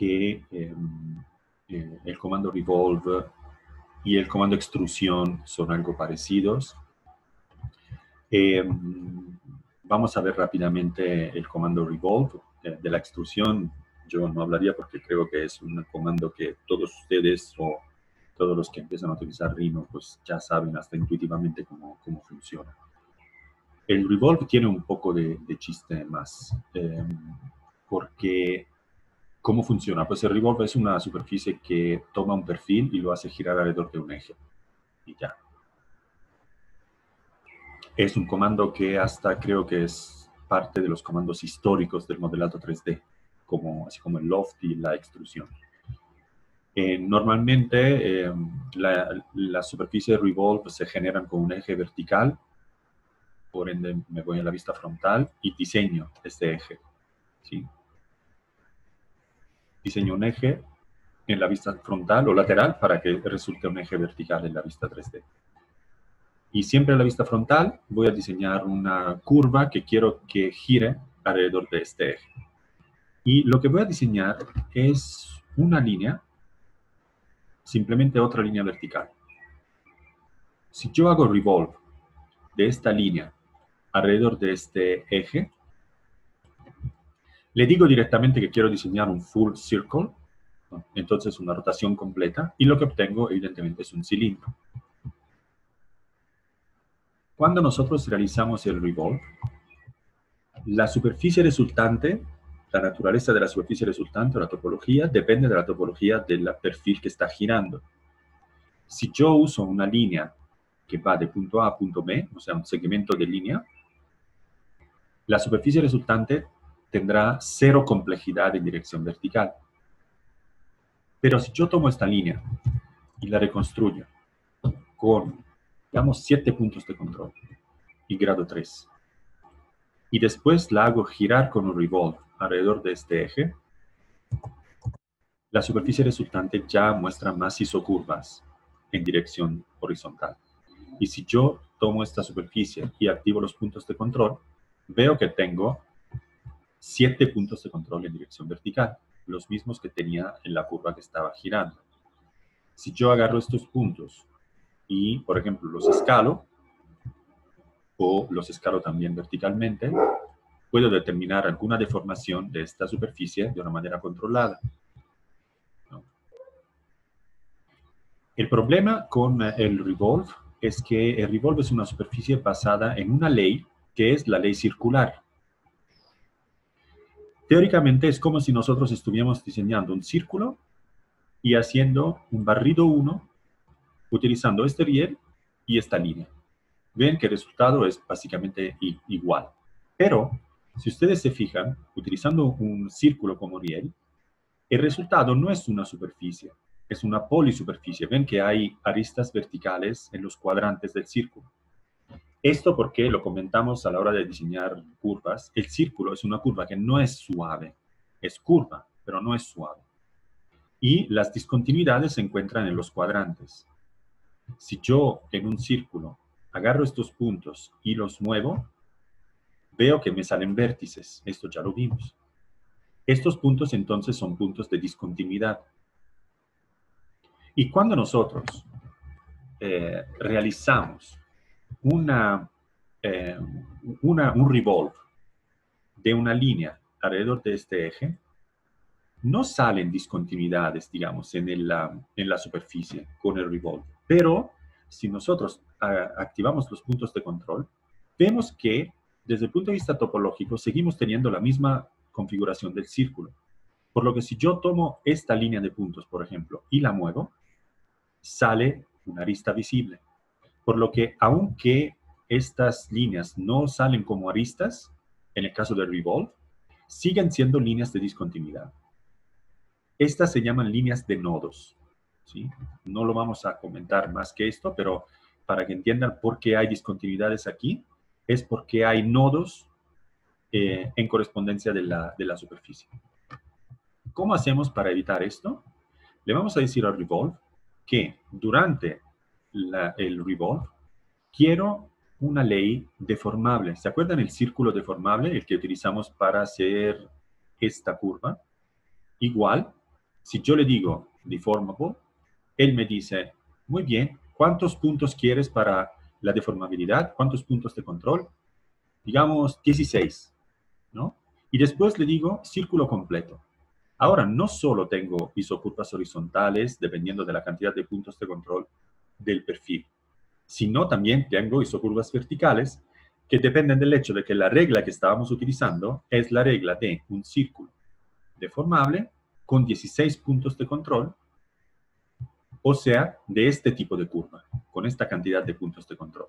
que el comando revolve y el comando extrusión son algo parecidos. Vamos a ver rápidamente el comando revolve. De la extrusión yo no hablaría porque creo que es un comando que todos ustedes o todos los que empiezan a utilizar Rhino pues ya saben hasta intuitivamente cómo funciona. El revolve tiene un poco de chiste más, porque ¿cómo funciona? Pues el revolve es una superficie que toma un perfil y lo hace girar alrededor de un eje. Y ya. Es un comando que hasta creo que es parte de los comandos históricos del modelado 3D, así como el loft y la extrusión. Normalmente la superficie de revolve se generan con un eje vertical, por ende me voy a la vista frontal y diseño este eje. ¿Sí? Diseño un eje en la vista frontal o lateral para que resulte un eje vertical en la vista 3D. Y siempre en la vista frontal voy a diseñar una curva que quiero que gire alrededor de este eje. Y lo que voy a diseñar es una línea, simplemente otra línea vertical. Si yo hago revolve de esta línea alrededor de este eje, le digo directamente que quiero diseñar un full circle, ¿no? Entonces una rotación completa, y lo que obtengo evidentemente es un cilindro. Cuando nosotros realizamos el revolve, la superficie resultante, la naturaleza de la superficie resultante o la topología, depende de la topología del perfil que está girando. Si yo uso una línea que va de punto A a punto B, o sea, un segmento de línea, la superficie resultante tendrá cero complejidad en dirección vertical. Pero si yo tomo esta línea y la reconstruyo con, digamos, 7 puntos de control y grado 3, y después la hago girar con un revolve alrededor de este eje, la superficie resultante ya muestra más isocurvas en dirección horizontal. Y si yo tomo esta superficie y activo los puntos de control, veo que tengo 7 puntos de control en dirección vertical, los mismos que tenía en la curva que estaba girando. Si yo agarro estos puntos y, por ejemplo, los escalo, o los escalo también verticalmente, puedo determinar alguna deformación de esta superficie de una manera controlada, ¿no? El problema con el revolve es que el revolve es una superficie basada en una ley que es la ley circular. Teóricamente es como si nosotros estuviéramos diseñando un círculo y haciendo un barrido 1 utilizando este riel y esta línea. Ven que el resultado es básicamente igual. Pero si ustedes se fijan, utilizando un círculo como riel, el resultado no es una superficie, es una polisuperficie. Ven que hay aristas verticales en los cuadrantes del círculo. Esto porque lo comentamos a la hora de diseñar curvas. El círculo es una curva que no es suave, es curva, pero no es suave. Y las discontinuidades se encuentran en los cuadrantes. Si yo en un círculo agarro estos puntos y los muevo, veo que me salen vértices. Esto ya lo vimos. Estos puntos entonces son puntos de discontinuidad. Y cuando nosotros realizamos un revolve de una línea alrededor de este eje, no salen discontinuidades, digamos, en la superficie con el revolve. Pero si nosotros activamos los puntos de control, vemos que desde el punto de vista topológico seguimos teniendo la misma configuración del círculo. Por lo que si yo tomo esta línea de puntos, por ejemplo, y la muevo, sale una arista visible. Por lo que, aunque estas líneas no salen como aristas, en el caso del revolve, siguen siendo líneas de discontinuidad. Estas se llaman líneas de nodos, ¿sí? No lo vamos a comentar más que esto, pero para que entiendan por qué hay discontinuidades aquí, es porque hay nodos en correspondencia de la superficie. ¿Cómo hacemos para evitar esto? Le vamos a decir al revolve que durante el revolve quiero una ley deformable. ¿Se acuerdan el círculo deformable, el que utilizamos para hacer esta curva? Igual, Si yo le digo deformable, él me dice, muy bien, ¿cuántos puntos quieres para la deformabilidad? ¿Cuántos puntos de control? Digamos 16, ¿no? Y después le digo círculo completo. Ahora, no solo tengo isocurvas horizontales, dependiendo de la cantidad de puntos de control del perfil, sino también tengo isocurvas verticales que dependen del hecho de que la regla que estábamos utilizando es la regla de un círculo deformable con 16 puntos de control, o sea, de este tipo de curva, con esta cantidad de puntos de control.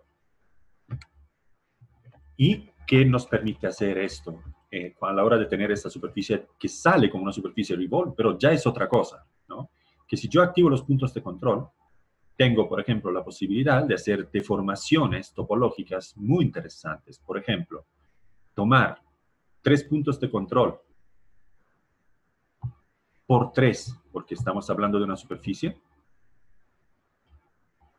¿Y qué nos permite hacer esto? A la hora de tener esta superficie que sale como una superficie revolve, pero ya es otra cosa, ¿no? Que si yo activo los puntos de control, tengo, por ejemplo, la posibilidad de hacer deformaciones topológicas muy interesantes. Por ejemplo, tomar 3 puntos de control por 3, porque estamos hablando de una superficie,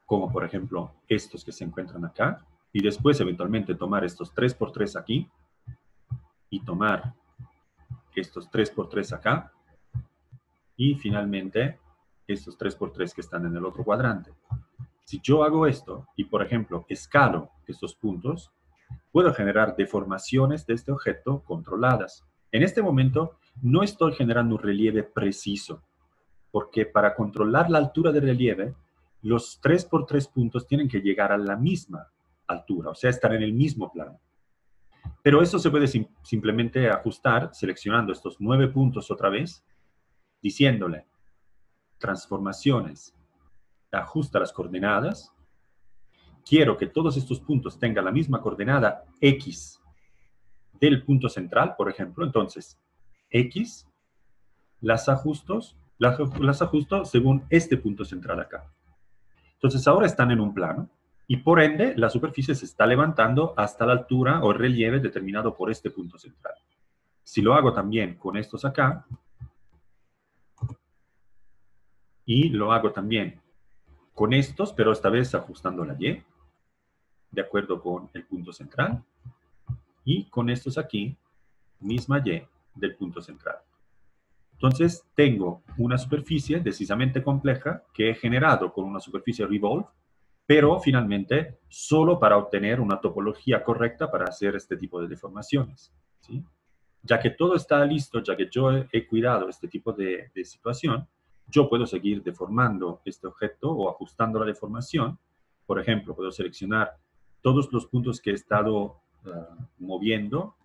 como por ejemplo estos que se encuentran acá, y después eventualmente tomar estos 3 por 3 aquí, y tomar estos 3 por 3 acá, y finalmente estos 3 por 3 que están en el otro cuadrante. Si yo hago esto y, por ejemplo, escalo estos puntos, puedo generar deformaciones de este objeto controladas. En este momento no estoy generando un relieve preciso, porque para controlar la altura de relieve, los 3 por 3 puntos tienen que llegar a la misma altura, o sea, estar en el mismo plano. Pero eso se puede simplemente ajustar seleccionando estos 9 puntos otra vez, diciéndole transformaciones, ajusta las coordenadas. Quiero que todos estos puntos tengan la misma coordenada X del punto central, por ejemplo. Entonces, X las ajusto según este punto central acá. Entonces, ahora están en un plano y por ende la superficie se está levantando hasta la altura o relieve determinado por este punto central. Si lo hago también con estos acá y lo hago también con estos, pero esta vez ajustando la Y, de acuerdo con el punto central, y con estos aquí, misma Y del punto central. Entonces, tengo una superficie decisamente compleja que he generado con una superficie revolve, pero finalmente solo para obtener una topología correcta para hacer este tipo de deformaciones, ¿sí? Ya que todo está listo, ya que yo he cuidado este tipo de situación, yo puedo seguir deformando este objeto o ajustando la deformación. Por ejemplo, puedo seleccionar todos los puntos que he estado moviendo,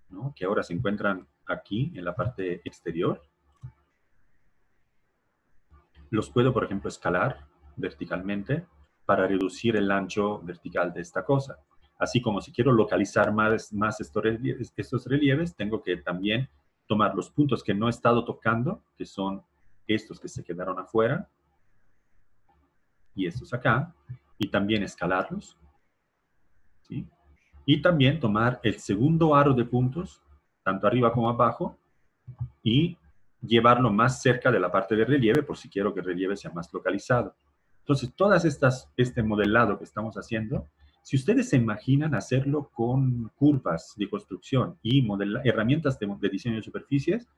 ¿no? Que ahora se encuentran aquí en la parte exterior. Los puedo, por ejemplo, escalar verticalmente para reducir el ancho vertical de esta cosa. Así como si quiero localizar más estos relieves, tengo que también tomar los puntos que no he estado tocando, que son estos que se quedaron afuera, y estos acá, y también escalarlos, ¿sí? Y también tomar el segundo aro de puntos, tanto arriba como abajo, y llevarlo más cerca de la parte de relieve por si quiero que el relieve sea más localizado. Entonces, este modelado que estamos haciendo, si ustedes se imaginan hacerlo con curvas de construcción y herramientas de diseño de superficies,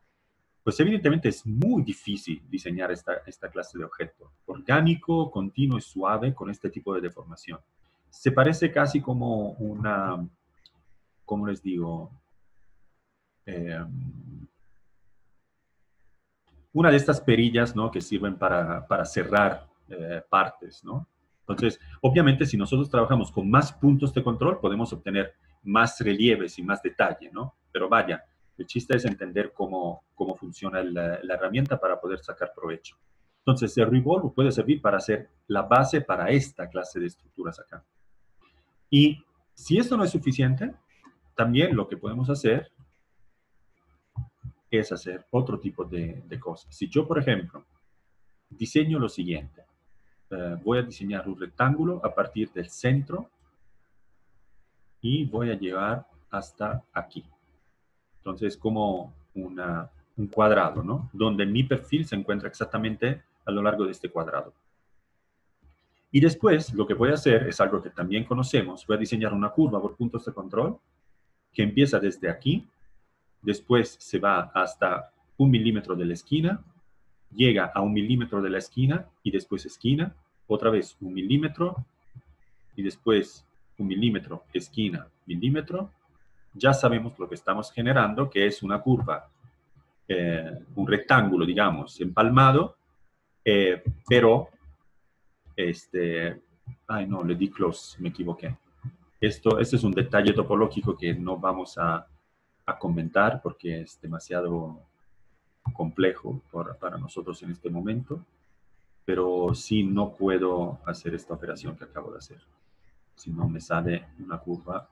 pues evidentemente es muy difícil diseñar esta clase de objeto orgánico, continuo y suave con este tipo de deformación. Se parece casi como una, ¿cómo les digo? Una de estas perillas, ¿no? Que sirven para cerrar partes, ¿no? Entonces, obviamente, si nosotros trabajamos con más puntos de control, podemos obtener más relieves y más detalle, ¿no? Pero vaya, el chiste es entender cómo funciona la herramienta para poder sacar provecho. Entonces, el revolve puede servir para hacer la base para esta clase de estructuras acá. Y si esto no es suficiente, también lo que podemos hacer es hacer otro tipo de cosas. Si yo, por ejemplo, diseño lo siguiente, voy a diseñar un rectángulo a partir del centro y voy a llevar hasta aquí. Entonces, como un cuadrado, ¿no? Donde mi perfil se encuentra exactamente a lo largo de este cuadrado. Y después, lo que voy a hacer es algo que también conocemos. Voy a diseñar una curva por puntos de control que empieza desde aquí, después se va hasta 1 milímetro de la esquina, llega a 1 milímetro de la esquina y después esquina, otra vez 1 milímetro y después 1 milímetro, esquina, milímetro. Ya sabemos lo que estamos generando, que es una curva, un rectángulo, digamos, empalmado, pero, ay no, le di close, me equivoqué. Este es un detalle topológico que no vamos a comentar porque es demasiado complejo para nosotros en este momento, pero sí no puedo hacer esta operación que acabo de hacer. Si no me sale una curva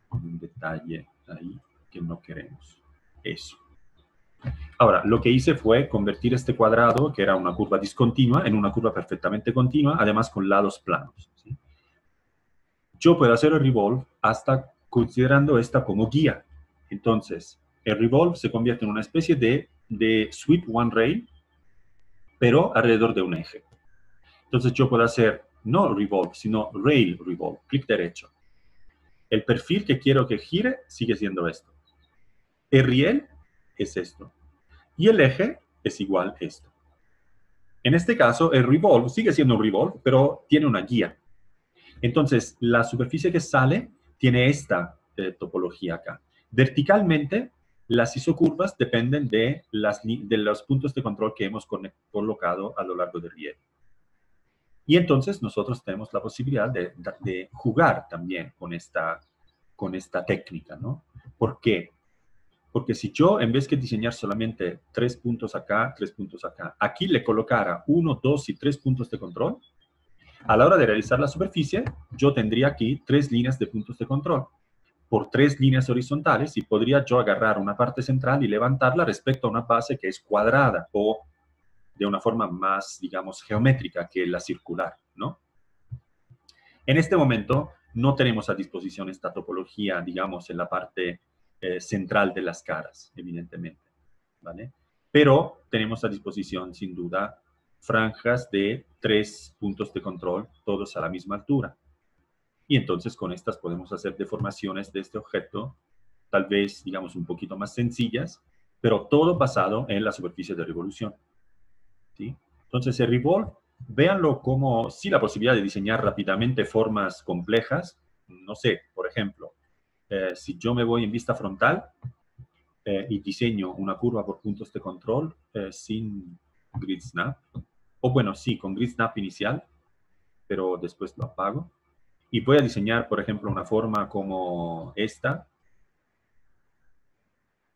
con un detalle ahí que no queremos. Eso. Ahora, lo que hice fue convertir este cuadrado, que era una curva discontinua, en una curva perfectamente continua, además con lados planos, ¿sí? Yo puedo hacer el revolve hasta considerando esta como guía. Entonces, el revolve se convierte en una especie de sweep one rail, pero alrededor de un eje. Entonces yo puedo hacer no revolve, sino rail revolve, clic derecho. El perfil que quiero que gire sigue siendo esto. El riel es esto. Y el eje es igual a esto. En este caso, el revolve sigue siendo un revolve, pero tiene una guía. Entonces, la superficie que sale tiene esta topología acá. Verticalmente, las isocurvas dependen de los puntos de control que hemos colocado a lo largo del riel. Y entonces nosotros tenemos la posibilidad de jugar también con esta técnica, ¿no? ¿Por qué? Porque si yo, en vez de diseñar solamente 3 puntos acá, 3 puntos acá, aquí le colocara 1, 2 y 3 puntos de control, a la hora de realizar la superficie, yo tendría aquí 3 líneas de puntos de control por 3 líneas horizontales y podría yo agarrar una parte central y levantarla respecto a una base que es cuadrada o de una forma más, digamos, geométrica que la circular, ¿no? En este momento no tenemos a disposición esta topología, digamos, en la parte central de las caras, evidentemente, ¿vale? Pero tenemos a disposición, sin duda, franjas de 3 puntos de control, todos a la misma altura. Y entonces con estas podemos hacer deformaciones de este objeto, tal vez, digamos, un poquito más sencillas, pero todo basado en la superficie de revolución, ¿sí? Entonces el revolve, véanlo como sí la posibilidad de diseñar rápidamente formas complejas. No sé, por ejemplo, si yo me voy en vista frontal y diseño una curva por puntos de control sin grid snap, o bueno, sí, con grid snap inicial, pero después lo apago. Y voy a diseñar, por ejemplo, una forma como esta,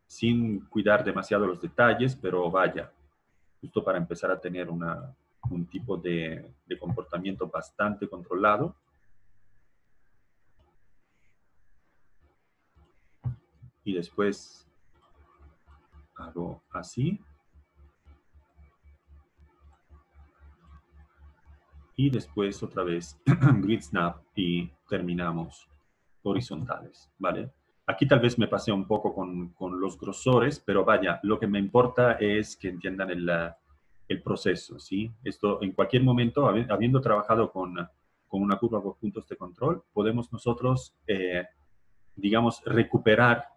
sin cuidar demasiado los detalles, pero vaya, justo para empezar a tener un tipo de comportamiento bastante controlado. Y después hago así. Y después otra vez grid snap y terminamos horizontales, ¿vale? Aquí tal vez me pasé un poco con los grosores, pero vaya, lo que me importa es que entiendan el proceso, ¿sí? Esto en cualquier momento, habiendo trabajado con una curva por puntos de control, podemos nosotros, digamos, recuperar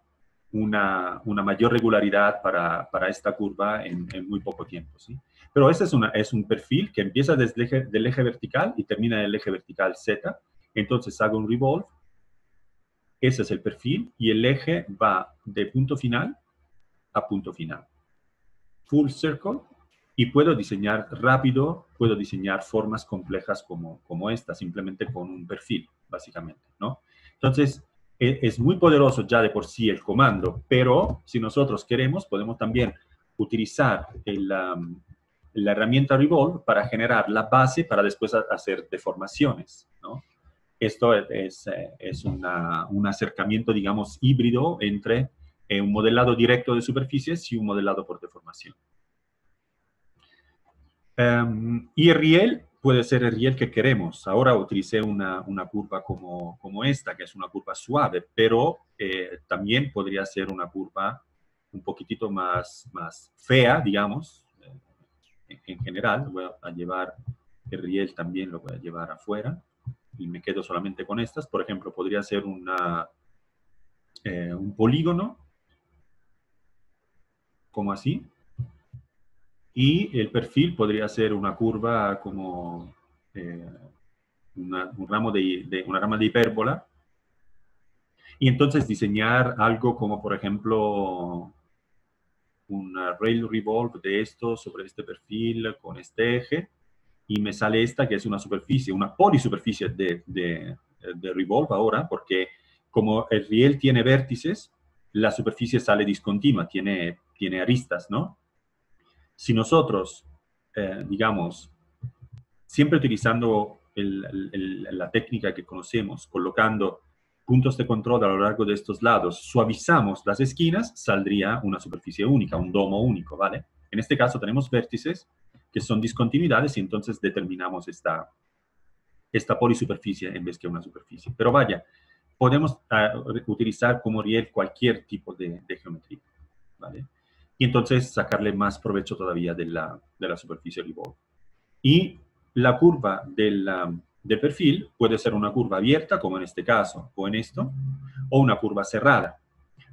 una mayor regularidad para esta curva en muy poco tiempo, ¿sí? Pero este es un perfil que empieza desde del eje vertical y termina en el eje vertical Z. Entonces hago un revolve. Ese es el perfil y el eje va de punto final a punto final. Full circle. Y puedo diseñar rápido, puedo diseñar formas complejas como esta, simplemente con un perfil, básicamente, ¿no? Entonces, es muy poderoso ya de por sí el comando, pero si nosotros queremos, podemos también utilizar la herramienta Revolve para generar la base para después hacer deformaciones, ¿no? Esto es un acercamiento, digamos, híbrido entre un modelado directo de superficies y un modelado por deformación. Y el riel puede ser el riel que queremos. Ahora utilicé una curva como esta, que es una curva suave, pero también podría ser una curva un poquitito más fea, digamos. En general, voy a llevar el riel también, lo voy a llevar afuera y me quedo solamente con estas. Por ejemplo, podría ser un polígono como así. Y el perfil podría ser una curva como una rama de hipérbola. Y entonces diseñar algo como, por ejemplo, una rail revolve de esto sobre este perfil con este eje. Y me sale esta que es una superficie, una polisuperficie de revolve ahora, porque como el riel tiene vértices, la superficie sale discontinua, tiene aristas, ¿no? Si nosotros, digamos, siempre utilizando la técnica que conocemos, colocando puntos de control a lo largo de estos lados, suavizamos las esquinas, saldría una superficie única, un domo único, ¿vale? En este caso tenemos vértices que son discontinuidades y entonces determinamos esta polisuperficie en vez que una superficie. Pero vaya, podemos utilizar como riel cualquier tipo de geometría, ¿vale? Y entonces sacarle más provecho todavía de la superficie revolve. Y la curva del perfil puede ser una curva abierta, como en este caso, o en esto, o una curva cerrada.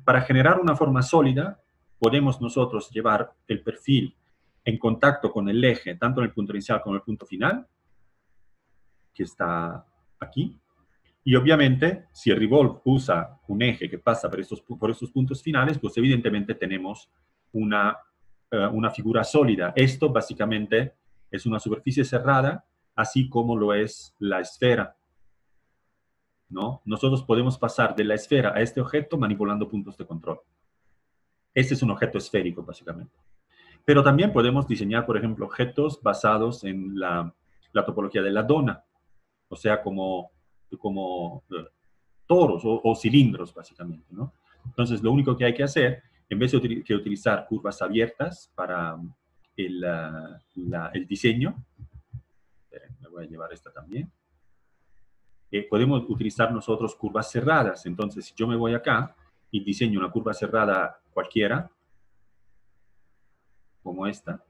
Para generar una forma sólida, podemos nosotros llevar el perfil en contacto con el eje, tanto en el punto inicial como en el punto final, que está aquí. Y obviamente, si el revolve usa un eje que pasa por estos puntos finales, pues evidentemente tenemos una figura sólida. Esto básicamente es una superficie cerrada, así como lo es la esfera, ¿no? Nosotros podemos pasar de la esfera a este objeto manipulando puntos de control. Este es un objeto esférico, básicamente. Pero también podemos diseñar, por ejemplo, objetos basados en la topología de la dona, o sea, como toros o cilindros, básicamente, ¿no? Entonces, lo único que hay que hacer, en vez de utilizar curvas abiertas para el diseño, me voy a llevar esta también, podemos utilizar nosotros curvas cerradas. Entonces, si yo me voy acá y diseño una curva cerrada cualquiera, como esta,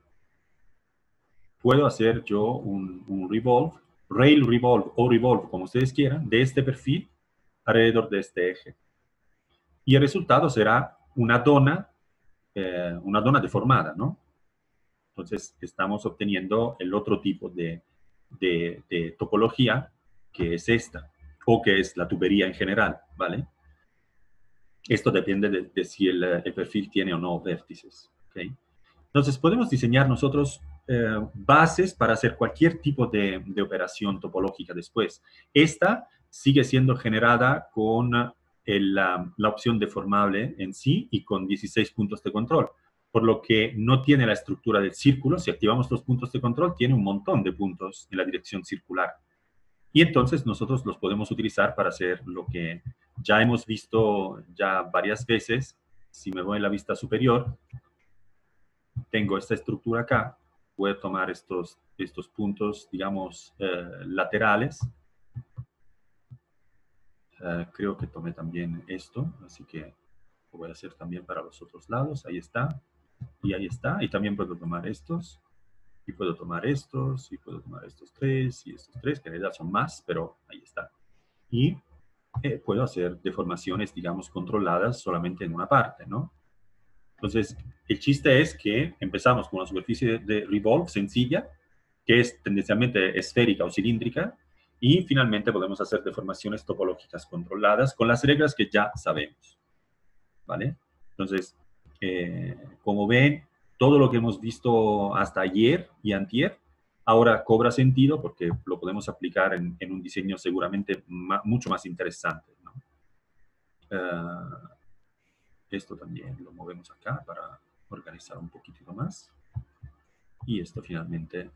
puedo hacer yo un revolve, rail revolve o revolve, como ustedes quieran, de este perfil alrededor de este eje. Y el resultado será una dona deformada, ¿no? Entonces, estamos obteniendo el otro tipo de topología, que es esta, o que es la tubería en general, ¿vale? Esto depende de si el perfil tiene o no vértices, ¿ok? Entonces, podemos diseñar nosotros bases para hacer cualquier tipo de operación topológica después. Esta sigue siendo generada con la opción deformable en sí y con 16 puntos de control, por lo que no tiene la estructura del círculo. Si activamos los puntos de control, tiene un montón de puntos en la dirección circular. Y entonces nosotros los podemos utilizar para hacer lo que ya hemos visto ya varias veces. Si me voy en la vista superior, tengo esta estructura acá, voy a tomar estos puntos, digamos, laterales. Creo que tomé también esto, así que lo voy a hacer también para los otros lados. Ahí está, y ahí está. Y también puedo tomar estos, y puedo tomar estos, y puedo tomar estos tres, y estos tres, que en realidad son más, pero ahí está. Y puedo hacer deformaciones, digamos, controladas solamente en una parte, ¿no? Entonces, el chiste es que empezamos con una superficie de revolve sencilla, que es tendencialmente esférica o cilíndrica, y finalmente podemos hacer deformaciones topológicas controladas con las reglas que ya sabemos, ¿vale? Entonces, como ven, todo lo que hemos visto hasta ayer y antier, ahora cobra sentido porque lo podemos aplicar en un diseño seguramente mucho más interesante, ¿no? Esto también lo movemos acá para organizar un poquitito más. Y esto finalmente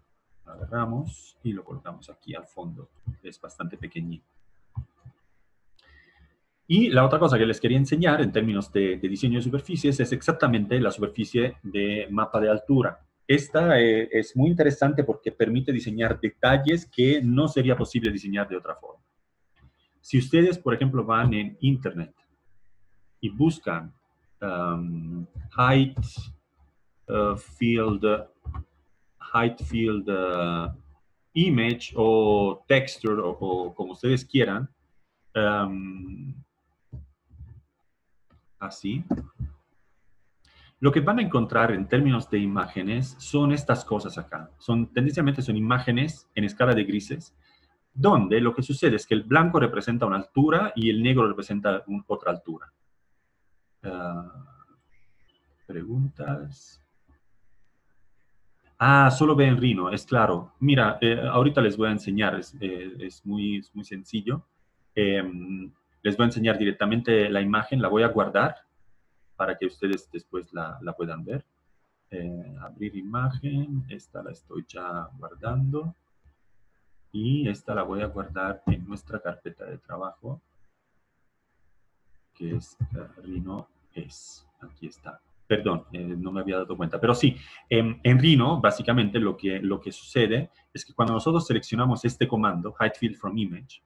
agarramos y lo colocamos aquí al fondo. Es bastante pequeñito. Y la otra cosa que les quería enseñar en términos de diseño de superficies es exactamente la superficie de mapa de altura. Esta es muy interesante porque permite diseñar detalles que no sería posible diseñar de otra forma. Si ustedes, por ejemplo, van en Internet y buscan height field image o texture o como ustedes quieran, así, Lo que van a encontrar en términos de imágenes son estas cosas acá. Tendencialmente son imágenes en escala de grises, donde lo que sucede es que el blanco representa una altura y el negro representa otra altura. ¿Preguntas? Ah, solo ve en Rhino, es claro. Mira, ahorita les voy a enseñar, es muy sencillo. Les voy a enseñar directamente la imagen, la voy a guardar para que ustedes después la puedan ver. Abrir imagen, esta la estoy ya guardando. Y esta la voy a guardar en nuestra carpeta de trabajo, que es Rhino es. Aquí está. Perdón, no me había dado cuenta. Pero sí, en Rhino, básicamente lo que sucede es que cuando nosotros seleccionamos este comando, Hide Field from Image,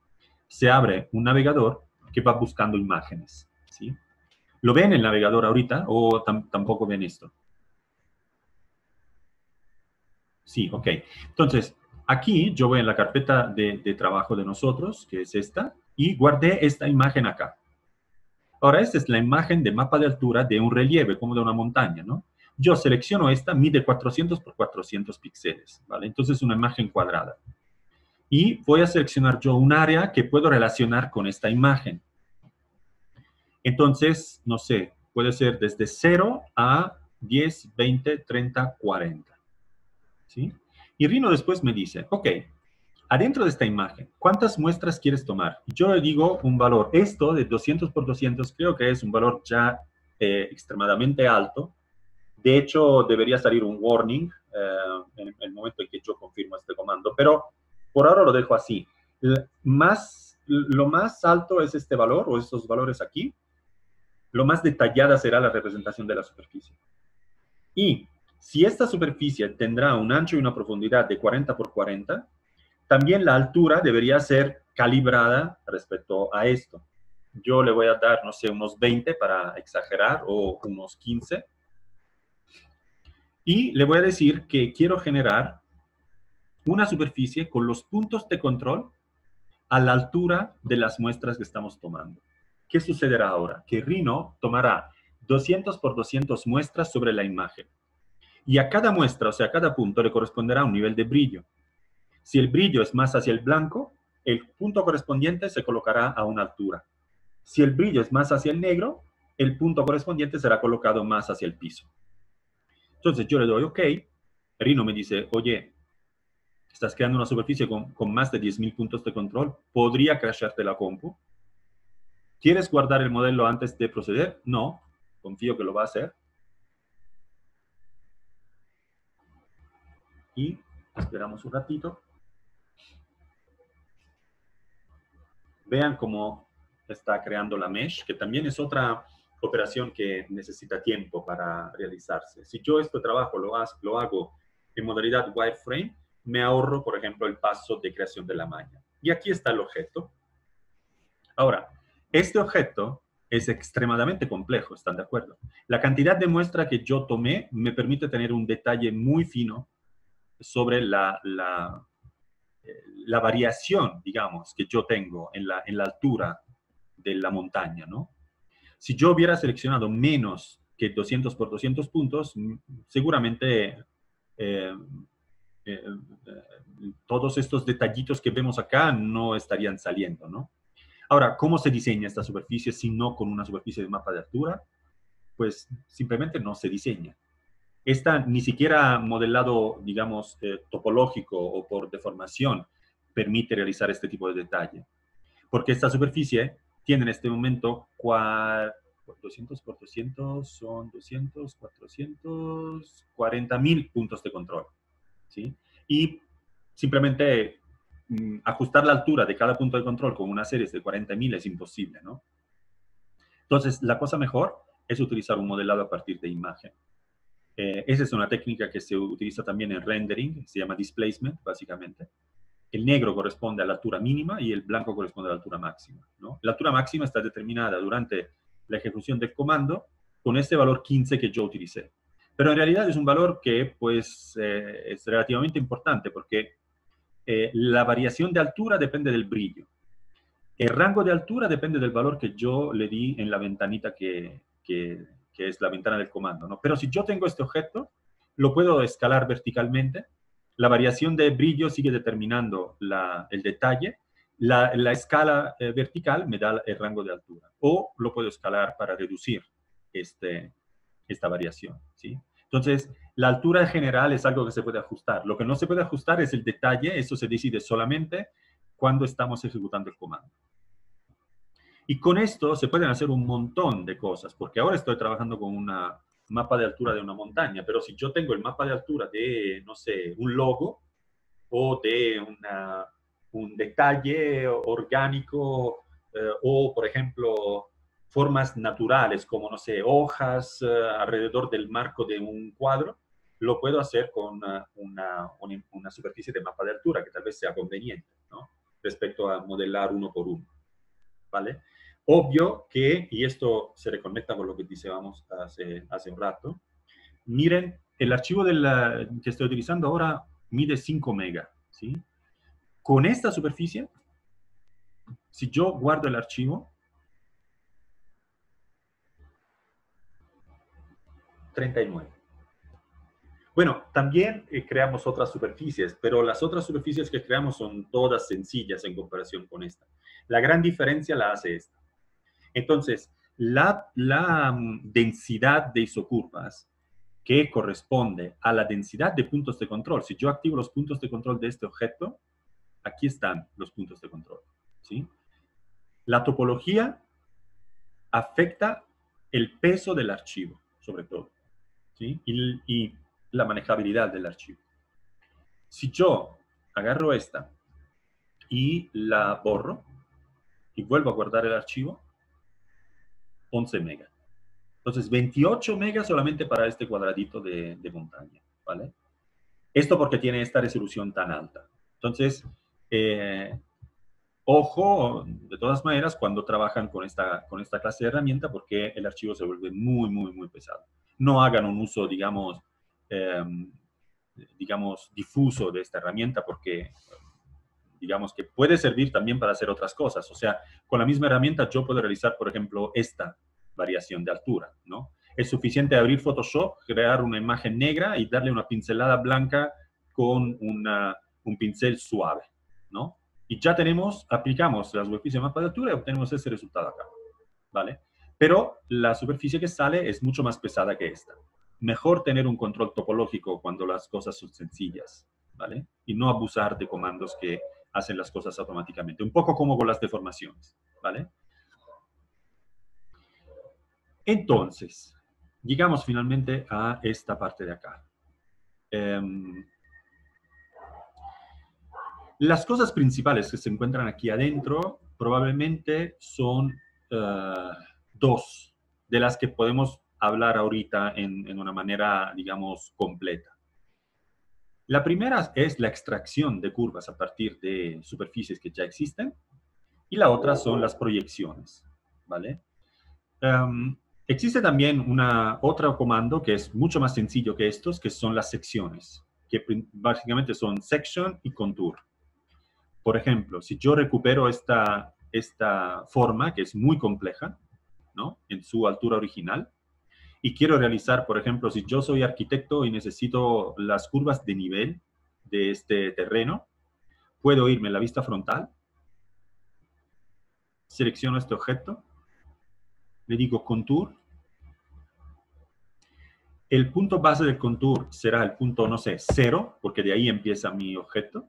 se abre un navegador que va buscando imágenes. ¿Sí? ¿Lo ven el navegador ahorita o tampoco ven esto? Sí, ok. Entonces, aquí yo voy en la carpeta de trabajo de nosotros, que es esta, y guardé esta imagen acá. Ahora, esta es la imagen de mapa de altura de un relieve, como de una montaña, ¿no? Yo selecciono esta, mide 400 por 400 píxeles, ¿vale? Entonces, es una imagen cuadrada. Y voy a seleccionar yo un área que puedo relacionar con esta imagen. Entonces, no sé, puede ser desde 0 a 10, 20, 30, 40. ¿Sí? Y Rhino después me dice, ok, adentro de esta imagen, ¿cuántas muestras quieres tomar? Y yo le digo un valor, esto de 200 por 200 creo que es un valor ya extremadamente alto. De hecho, debería salir un warning en el momento en que yo confirmo este comando, pero por ahora lo dejo así. Lo más alto es este valor, o estos valores aquí. Lo más detallada será la representación de la superficie. Y si esta superficie tendrá un ancho y una profundidad de 40 por 40, también la altura debería ser calibrada respecto a esto. Yo le voy a dar, no sé, unos 20 para exagerar o unos 15. Y le voy a decir que quiero generar una superficie con los puntos de control a la altura de las muestras que estamos tomando. ¿Qué sucederá ahora? Que Rhino tomará 200 por 200 muestras sobre la imagen. Y a cada muestra, o sea, a cada punto le corresponderá un nivel de brillo. Si el brillo es más hacia el blanco, el punto correspondiente se colocará a una altura. Si el brillo es más hacia el negro, el punto correspondiente será colocado más hacia el piso. Entonces yo le doy OK. Rhino me dice, oye, estás creando una superficie con más de 10.000 puntos de control. ¿Podría crasharte la compu? ¿Quieres guardar el modelo antes de proceder? No, confío que lo va a hacer. Y esperamos un ratito. Vean cómo está creando la mesh, que también es otra operación que necesita tiempo para realizarse. Si yo este trabajo lo hago en modalidad wireframe, me ahorro, por ejemplo, el paso de creación de la malla. Y aquí está el objeto. Ahora, este objeto es extremadamente complejo, ¿están de acuerdo? La cantidad de muestra que yo tomé me permite tener un detalle muy fino sobre la variación, digamos, que yo tengo en la altura de la montaña, ¿no? Si yo hubiera seleccionado menos que 200 por 200 puntos, seguramente eh, eh, todos estos detallitos que vemos acá no estarían saliendo, ¿no? Ahora, ¿cómo se diseña esta superficie si no con una superficie de mapa de altura? Pues simplemente no se diseña. Esta ni siquiera modelado, digamos, topológico o por deformación permite realizar este tipo de detalle. Porque esta superficie tiene en este momento 200 por 200 son 200, 400, 40.000 puntos de control. ¿Sí? Y simplemente ajustar la altura de cada punto de control con una serie de 40.000 es imposible, ¿no? Entonces, la cosa mejor es utilizar un modelado a partir de imagen. Esa es una técnica que se utiliza también en rendering, se llama displacement, básicamente. El negro corresponde a la altura mínima y el blanco corresponde a la altura máxima, ¿no? La altura máxima está determinada durante la ejecución del comando con este valor 15 que yo utilicé. Pero en realidad es un valor que pues, es relativamente importante porque la variación de altura depende del brillo. El rango de altura depende del valor que yo le di en la ventanita que que es la ventana del comando, ¿no? Pero si yo tengo este objeto, lo puedo escalar verticalmente. La variación de brillo sigue determinando el detalle. La escala vertical me da el rango de altura. O lo puedo escalar para reducir esta variación, ¿sí? Entonces, la altura general es algo que se puede ajustar. Lo que no se puede ajustar es el detalle. Eso se decide solamente cuando estamos ejecutando el comando. Y con esto se pueden hacer un montón de cosas, porque ahora estoy trabajando con un mapa de altura de una montaña, pero si yo tengo el mapa de altura de, no sé, un logo o de un detalle orgánico o, por ejemplo, formas naturales como, no sé, hojas alrededor del marco de un cuadro, lo puedo hacer con una superficie de mapa de altura que tal vez sea conveniente, ¿no? Respecto a modelar uno por uno, ¿vale? Obvio que, y esto se reconecta con lo que decíamos hace un rato, miren, el archivo que estoy utilizando ahora mide 5 megas, ¿sí? Con esta superficie, si yo guardo el archivo, 39. Bueno, también creamos otras superficies, pero las otras superficies que creamos son todas sencillas en comparación con esta. La gran diferencia la hace esta. Entonces, la densidad de isocurvas que corresponde a la densidad de puntos de control. Si yo activo los puntos de control de este objeto, aquí están los puntos de control, ¿sí? La topología afecta el peso del archivo, sobre todo, ¿sí? Y la manejabilidad del archivo. Si yo agarro esta y la borro y vuelvo a guardar el archivo, 11 megas. Entonces, 28 megas solamente para este cuadradito de montaña, ¿vale? Esto porque tiene esta resolución tan alta. Entonces, ojo, de todas maneras, cuando trabajan con esta clase de herramienta, porque el archivo se vuelve muy, muy, muy pesado. No hagan un uso, digamos, difuso de esta herramienta, porque digamos que puede servir también para hacer otras cosas. O sea, con la misma herramienta yo puedo realizar, por ejemplo, esta variación de altura, ¿no? Es suficiente abrir Photoshop, crear una imagen negra y darle una pincelada blanca con un pincel suave, ¿no? Y ya aplicamos la superficie de mapa de altura y obtenemos ese resultado acá, ¿vale? Pero la superficie que sale es mucho más pesada que esta. Mejor tener un control topológico cuando las cosas son sencillas, ¿vale? Y no abusar de comandos que hacen las cosas automáticamente. Un poco como con las deformaciones, ¿vale? Entonces, llegamos finalmente a esta parte de acá. Las cosas principales que se encuentran aquí adentro probablemente son dos, de las que podemos hablar ahorita en una manera, digamos, completa. La primera es la extracción de curvas a partir de superficies que ya existen, y la otra son las proyecciones, ¿vale? Existe también otro comando que es mucho más sencillo que estos, que son las secciones, que básicamente son section y contour. Por ejemplo, si yo recupero esta forma, que es muy compleja, ¿no? En su altura original, y quiero realizar, por ejemplo, si yo soy arquitecto y necesito las curvas de nivel de este terreno, puedo irme a la vista frontal, selecciono este objeto, le digo contour. El punto base del contour será el punto, no sé, 0, porque de ahí empieza mi objeto.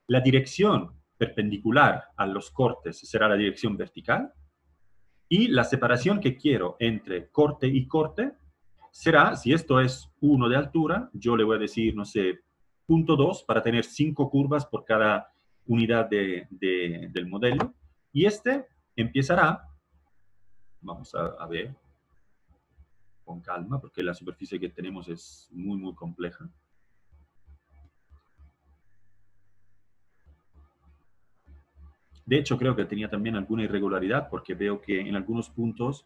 La dirección perpendicular a los cortes será la dirección vertical. Y la separación que quiero entre corte y corte será, si esto es 1 de altura, yo le voy a decir, no sé, 0.2 para tener 5 curvas por cada unidad del modelo. Y este empezará, vamos a ver con calma, porque la superficie que tenemos es muy, muy compleja. De hecho, creo que tenía también alguna irregularidad, porque veo que en algunos puntos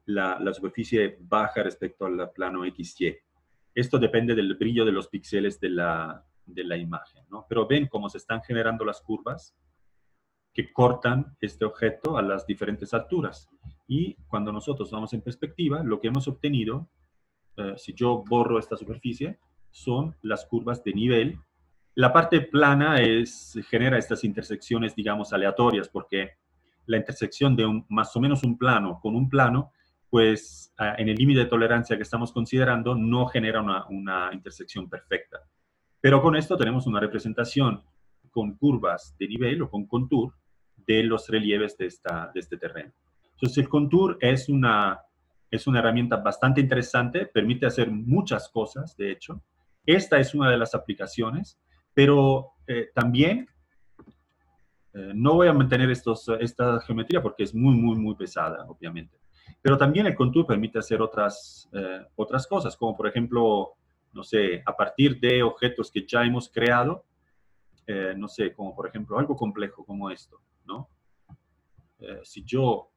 la superficie baja respecto al plano XY. Esto depende del brillo de los píxeles de la imagen, ¿no? Pero ven cómo se están generando las curvas que cortan este objeto a las diferentes alturas. Y cuando nosotros vamos en perspectiva, lo que hemos obtenido, si yo borro esta superficie, son las curvas de nivel. La parte plana genera estas intersecciones, digamos, aleatorias, porque la intersección de más o menos un plano con un plano, pues en el límite de tolerancia que estamos considerando, no genera una intersección perfecta. Pero con esto tenemos una representación con curvas de nivel o con contour de los relieves de este terreno. Entonces, el contour es una herramienta bastante interesante, permite hacer muchas cosas, de hecho. Esta es una de las aplicaciones, pero también no voy a mantener esta geometría porque es muy, muy, muy pesada, obviamente. Pero también el contour permite hacer otras cosas, como por ejemplo, no sé, a partir de objetos que ya hemos creado, no sé, como por ejemplo algo complejo como esto, ¿no? Si yo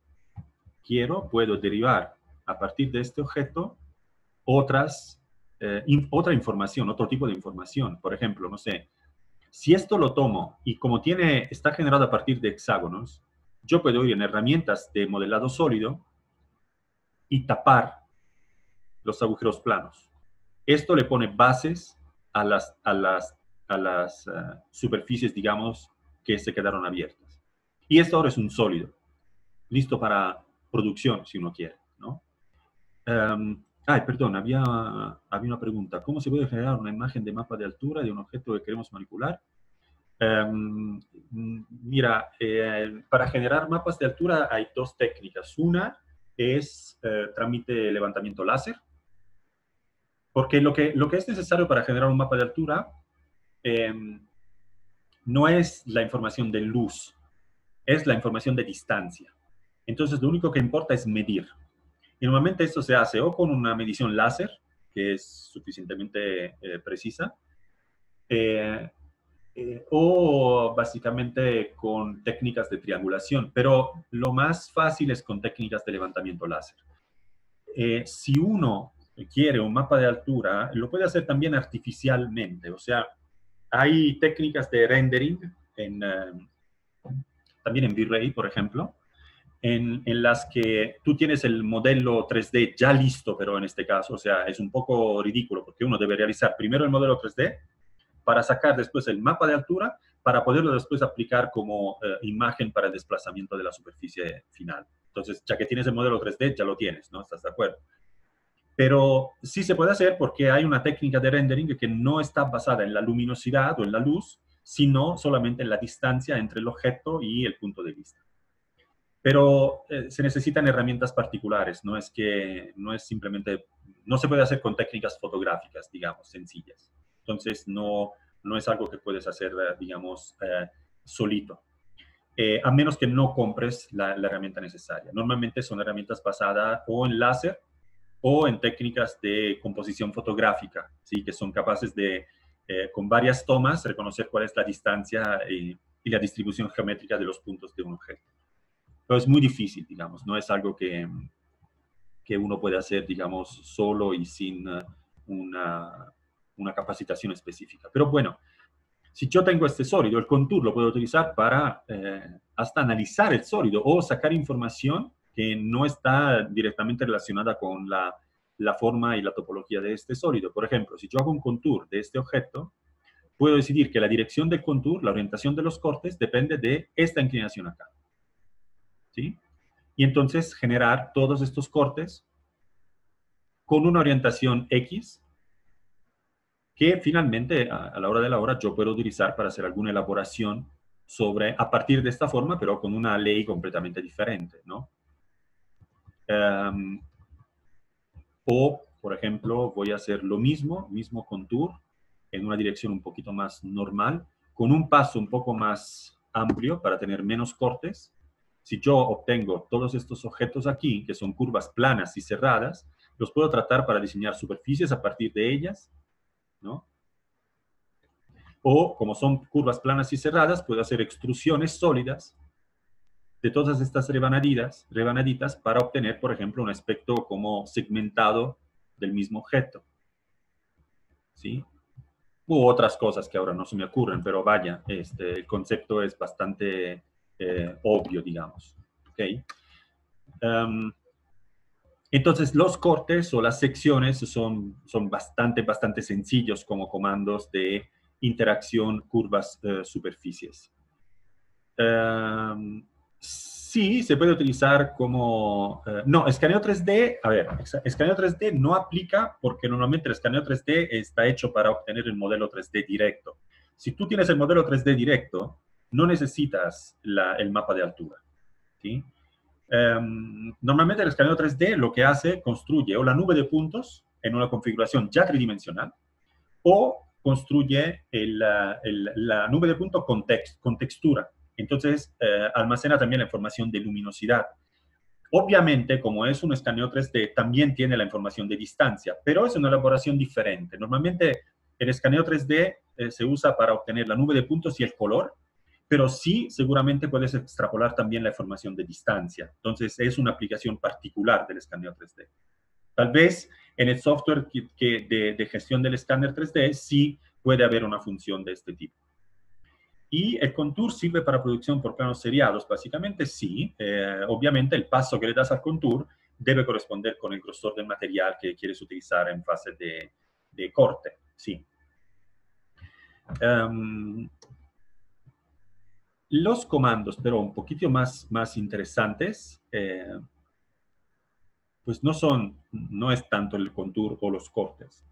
quiero, puedo derivar a partir de este objeto otra información, otro tipo de información. Por ejemplo, no sé, si esto lo tomo y como está generado a partir de hexágonos, yo puedo ir en herramientas de modelado sólido y tapar los agujeros planos. Esto le pone bases a las superficies, digamos, que se quedaron abiertas. Y esto ahora es un sólido, listo para producción, si uno quiere, ¿no? Perdón, había una pregunta. ¿Cómo se puede generar una imagen de mapa de altura de un objeto que queremos manipular? Mira, para generar mapas de altura hay dos técnicas. Una es trámite de levantamiento láser, porque lo que es necesario para generar un mapa de altura no es la información de luz, es la información de distancia. Entonces, lo único que importa es medir. Y normalmente esto se hace o con una medición láser, que es suficientemente precisa, o básicamente con técnicas de triangulación, pero lo más fácil es con técnicas de levantamiento láser. Si uno quiere un mapa de altura, lo puede hacer también artificialmente, o sea, hay técnicas de rendering, también en V-Ray, por ejemplo, en las que tú tienes el modelo 3D ya listo, pero en este caso, o sea, es un poco ridículo, porque uno debe realizar primero el modelo 3D, para sacar después el mapa de altura, para poderlo después aplicar como imagen para el desplazamiento de la superficie final. Entonces, ya que tienes el modelo 3D, ya lo tienes, ¿no? ¿Estás de acuerdo? Pero sí se puede hacer porque hay una técnica de rendering que no está basada en la luminosidad o en la luz, sino solamente en la distancia entre el objeto y el punto de vista. Pero se necesitan herramientas particulares, no es simplemente, no se puede hacer con técnicas fotográficas, digamos, sencillas. Entonces, no es algo que puedes hacer, digamos, solito. A menos que no compres la herramienta necesaria. Normalmente son herramientas basadas o en láser o en técnicas de composición fotográfica, ¿sí? Que son capaces de, con varias tomas, reconocer cuál es la distancia y la distribución geométrica de los puntos de un objeto. Pero es muy difícil, digamos, no es algo que uno puede hacer, digamos, solo y sin una capacitación específica. Pero bueno, si yo tengo este sólido, el contour lo puedo utilizar para hasta analizar el sólido o sacar información que no está directamente relacionada con la forma y la topología de este sólido. Por ejemplo, si yo hago un contour de este objeto, puedo decidir que la dirección del contour, la orientación de los cortes, depende de esta inclinación acá. ¿Sí? Y entonces generar todos estos cortes con una orientación X que finalmente a la hora de la hora yo puedo utilizar para hacer alguna elaboración a partir de esta forma, pero con una ley completamente diferente, ¿no? O, por ejemplo, voy a hacer lo mismo contour, en una dirección un poquito más normal, con un paso un poco más amplio para tener menos cortes. Si yo obtengo todos estos objetos aquí, que son curvas planas y cerradas, los puedo tratar para diseñar superficies a partir de ellas, ¿no? O, como son curvas planas y cerradas, puedo hacer extrusiones sólidas de todas estas rebanaditas para obtener, por ejemplo, un aspecto como segmentado del mismo objeto. ¿Sí? U otras cosas que ahora no se me ocurren, pero vaya, el concepto es bastante obvio, digamos. ¿Okay? Entonces, los cortes o las secciones son bastante sencillos como comandos de interacción curvas-superficies. Sí, se puede utilizar como... no, escaneo 3D, a ver, escaneo 3D no aplica porque normalmente el escaneo 3D está hecho para obtener el modelo 3D directo. Si tú tienes el modelo 3D directo, no necesitas el mapa de altura, ¿sí? Normalmente el escaneo 3D lo que hace, construye o la nube de puntos en una configuración ya tridimensional, o construye la nube de puntos con textura. Entonces, almacena también la información de luminosidad. Obviamente, como es un escaneo 3D, también tiene la información de distancia, pero es una elaboración diferente. Normalmente, el escaneo 3D se usa para obtener la nube de puntos y el color, pero sí, seguramente puedes extrapolar también la información de distancia. Entonces, es una aplicación particular del escaneo 3D. Tal vez en el software de gestión del escáner 3D sí puede haber una función de este tipo. ¿Y el contour sirve para producción por planos seriados? Básicamente sí. Obviamente el paso que le das al contour debe corresponder con el grosor del material que quieres utilizar en fase de corte. Sí. Los comandos, pero un poquito más interesantes, pues no es tanto el contour o los cortes,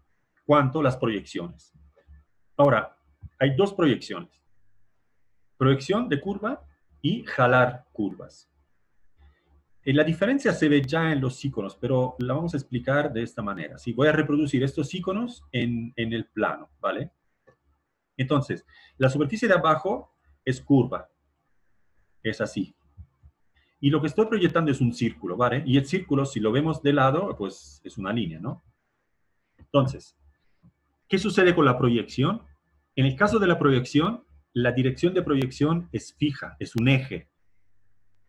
cuanto las proyecciones. Ahora, hay dos proyecciones. Proyección de curva y jalar curvas. La diferencia se ve ya en los iconos, pero la vamos a explicar de esta manera. Sí, voy a reproducir estos iconos en el plano, ¿vale? Entonces, la superficie de abajo es curva. Es así. Y lo que estoy proyectando es un círculo, ¿vale? Y el círculo, si lo vemos de lado, pues es una línea, ¿no? Entonces, ¿qué sucede con la proyección? En el caso de la proyección, la dirección de proyección es fija, es un eje.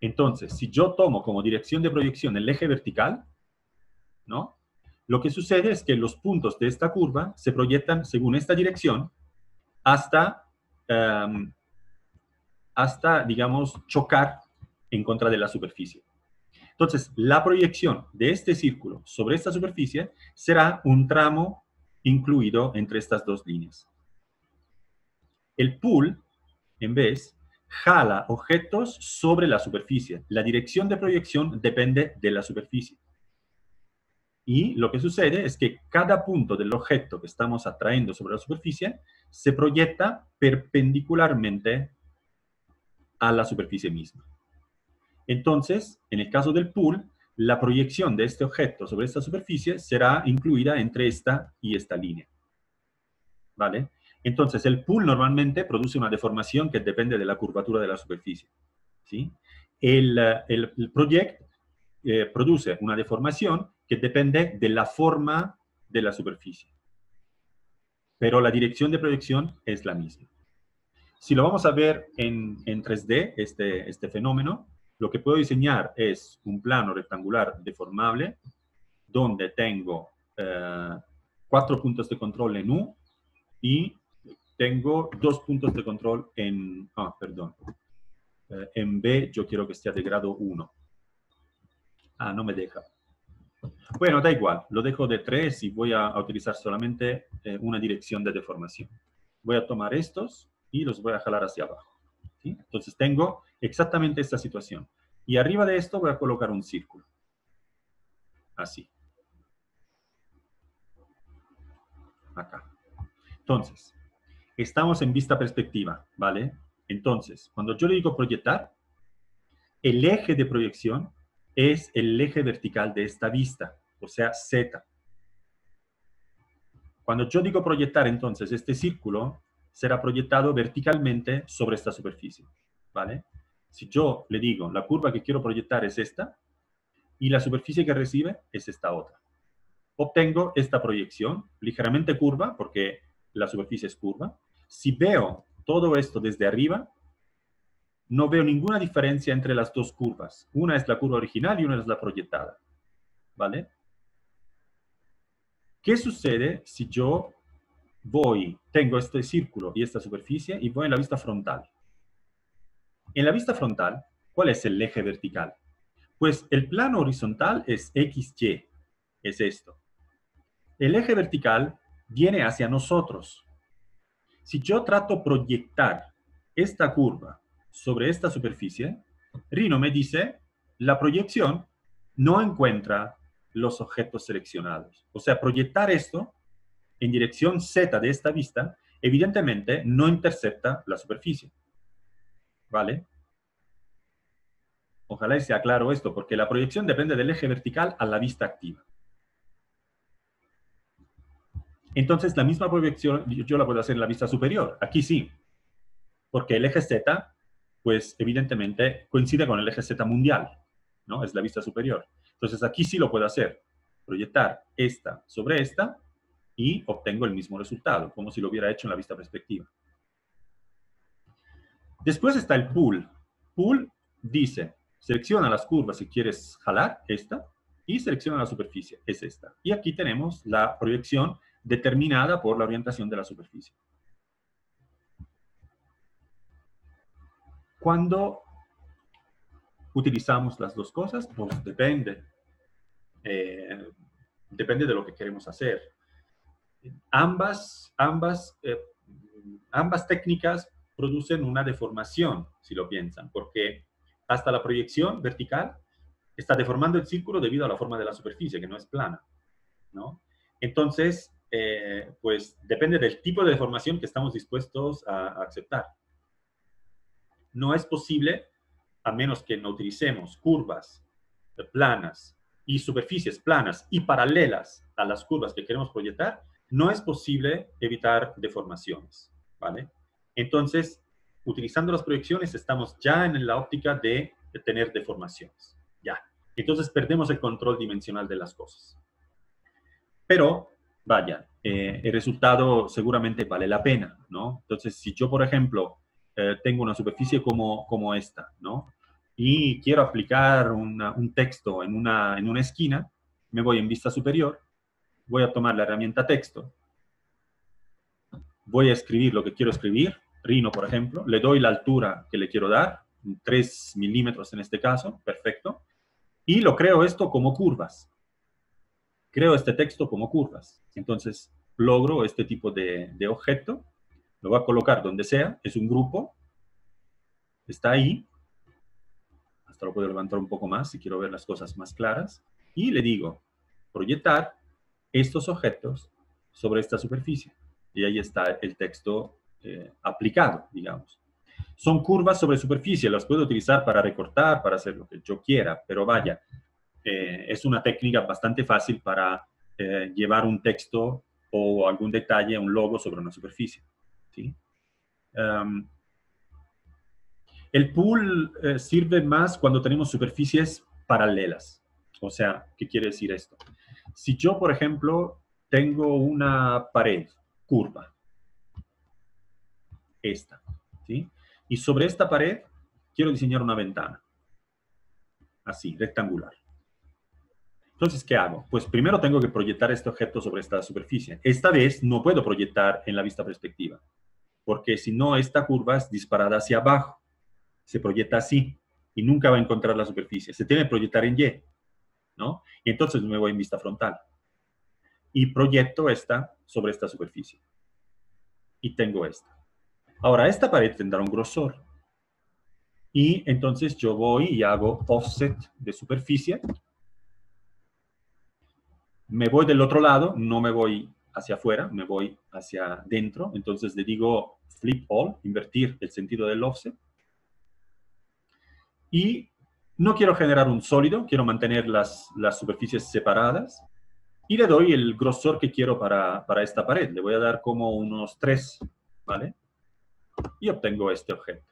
Entonces, si yo tomo como dirección de proyección el eje vertical, ¿no? Lo que sucede es que los puntos de esta curva se proyectan según esta dirección hasta, digamos, chocar en contra de la superficie. Entonces, la proyección de este círculo sobre esta superficie será un tramo incluido entre estas dos líneas. El pull, en vez, jala objetos sobre la superficie. La dirección de proyección depende de la superficie. Y lo que sucede es que cada punto del objeto que estamos atrayendo sobre la superficie se proyecta perpendicularmente a la superficie misma. Entonces, en el caso del pull, la proyección de este objeto sobre esta superficie será incluida entre esta y esta línea. ¿Vale? Entonces, el pull normalmente produce una deformación que depende de la curvatura de la superficie. ¿Sí? El project produce una deformación que depende de la forma de la superficie. Pero la dirección de proyección es la misma. Si lo vamos a ver en 3D, este fenómeno, lo que puedo diseñar es un plano rectangular deformable donde tengo 4 puntos de control en U y tengo 2 puntos de control en... en B yo quiero que esté de grado 1. No me deja. Bueno, da igual, lo dejo de 3 y voy a utilizar solamente una dirección de deformación. Voy a tomar estos y los voy a jalar hacia abajo. ¿Sí? Entonces tengo exactamente esta situación. Y arriba de esto voy a colocar un círculo. Así. Acá. Entonces, estamos en vista perspectiva, ¿vale? Entonces, cuando yo le digo proyectar, el eje de proyección es el eje vertical de esta vista, o sea, Z. Cuando yo digo proyectar, entonces, este círculo será proyectado verticalmente sobre esta superficie, ¿vale? Si yo le digo, la curva que quiero proyectar es esta, y la superficie que recibe es esta otra. Obtengo esta proyección ligeramente curva, porque la superficie es curva. Si veo todo esto desde arriba, no veo ninguna diferencia entre las dos curvas. Una es la curva original y una es la proyectada, ¿vale? ¿Qué sucede si yo tengo este círculo y esta superficie y voy en la vista frontal? En la vista frontal, ¿cuál es el eje vertical? Pues el plano horizontal es XY, es esto. El eje vertical viene hacia nosotros. Si yo trato de proyectar esta curva sobre esta superficie, Rhino me dice, la proyección no encuentra los objetos seleccionados. O sea, proyectar esto en dirección Z de esta vista, evidentemente no intercepta la superficie. ¿Vale? Ojalá y sea claro esto, porque la proyección depende del eje vertical a la vista activa. Entonces, la misma proyección yo la puedo hacer en la vista superior. Aquí sí, porque el eje Z, pues evidentemente coincide con el eje Z mundial, ¿no? Es la vista superior. Entonces, aquí sí lo puedo hacer. Proyectar esta sobre esta y obtengo el mismo resultado, como si lo hubiera hecho en la vista perspectiva. Después está el pool. Pool dice, selecciona las curvas si quieres jalar, esta, y selecciona la superficie, es esta. Y aquí tenemos la proyección determinada por la orientación de la superficie. Cuando utilizamos las dos cosas, pues depende. Depende de lo que queremos hacer. Ambas técnicas producen una deformación, si lo piensan, porque hasta la proyección vertical está deformando el círculo debido a la forma de la superficie, que no es plana, ¿no? Entonces, pues depende del tipo de deformación que estamos dispuestos a aceptar. No es posible, a menos que no utilicemos curvas planas y superficies planas y paralelas a las curvas que queremos proyectar, no es posible evitar deformaciones, ¿vale? Entonces, utilizando las proyecciones, estamos ya en la óptica de tener deformaciones, ya. Entonces, perdemos el control dimensional de las cosas. Pero, vaya, el resultado seguramente vale la pena, ¿no? Entonces, si yo, por ejemplo, tengo una superficie como esta, ¿no? Y quiero aplicar un texto en una esquina, me voy en vista superior, voy a tomar la herramienta texto, voy a escribir lo que quiero escribir, Rhino, por ejemplo, le doy la altura que le quiero dar, 3 milímetros en este caso, perfecto, y lo creo esto como curvas. Creo este texto como curvas. Entonces, logro este tipo de objeto, lo voy a colocar donde sea, es un grupo, está ahí, hasta lo puedo levantar un poco más si quiero ver las cosas más claras, y le digo, proyectar estos objetos sobre esta superficie. Y ahí está el texto aplicado, digamos. Son curvas sobre superficie, las puedo utilizar para recortar, para hacer lo que yo quiera, pero vaya, es una técnica bastante fácil para llevar un texto o algún detalle, un logo sobre una superficie, ¿sí? El pool sirve más cuando tenemos superficies paralelas. O sea, ¿qué quiere decir esto? Si yo, por ejemplo, tengo una pared curva, esta, ¿sí? Y sobre esta pared quiero diseñar una ventana, así, rectangular. Entonces, ¿qué hago? Pues primero tengo que proyectar este objeto sobre esta superficie. Esta vez no puedo proyectar en la vista perspectiva, porque si no, esta curva es disparada hacia abajo. Se proyecta así y nunca va a encontrar la superficie. Se tiene que proyectar en Y, ¿no? Y entonces me voy en vista frontal. Y proyecto esta sobre esta superficie. Y tengo esta. Ahora, esta pared tendrá un grosor. Y entonces yo voy y hago offset de superficie. Me voy del otro lado, no me voy hacia afuera, me voy hacia dentro. Entonces le digo flip all, invertir el sentido del offset. Y no quiero generar un sólido, quiero mantener las superficies separadas. Y le doy el grosor que quiero para esta pared. Le voy a dar como unos 3, ¿vale? Y obtengo este objeto,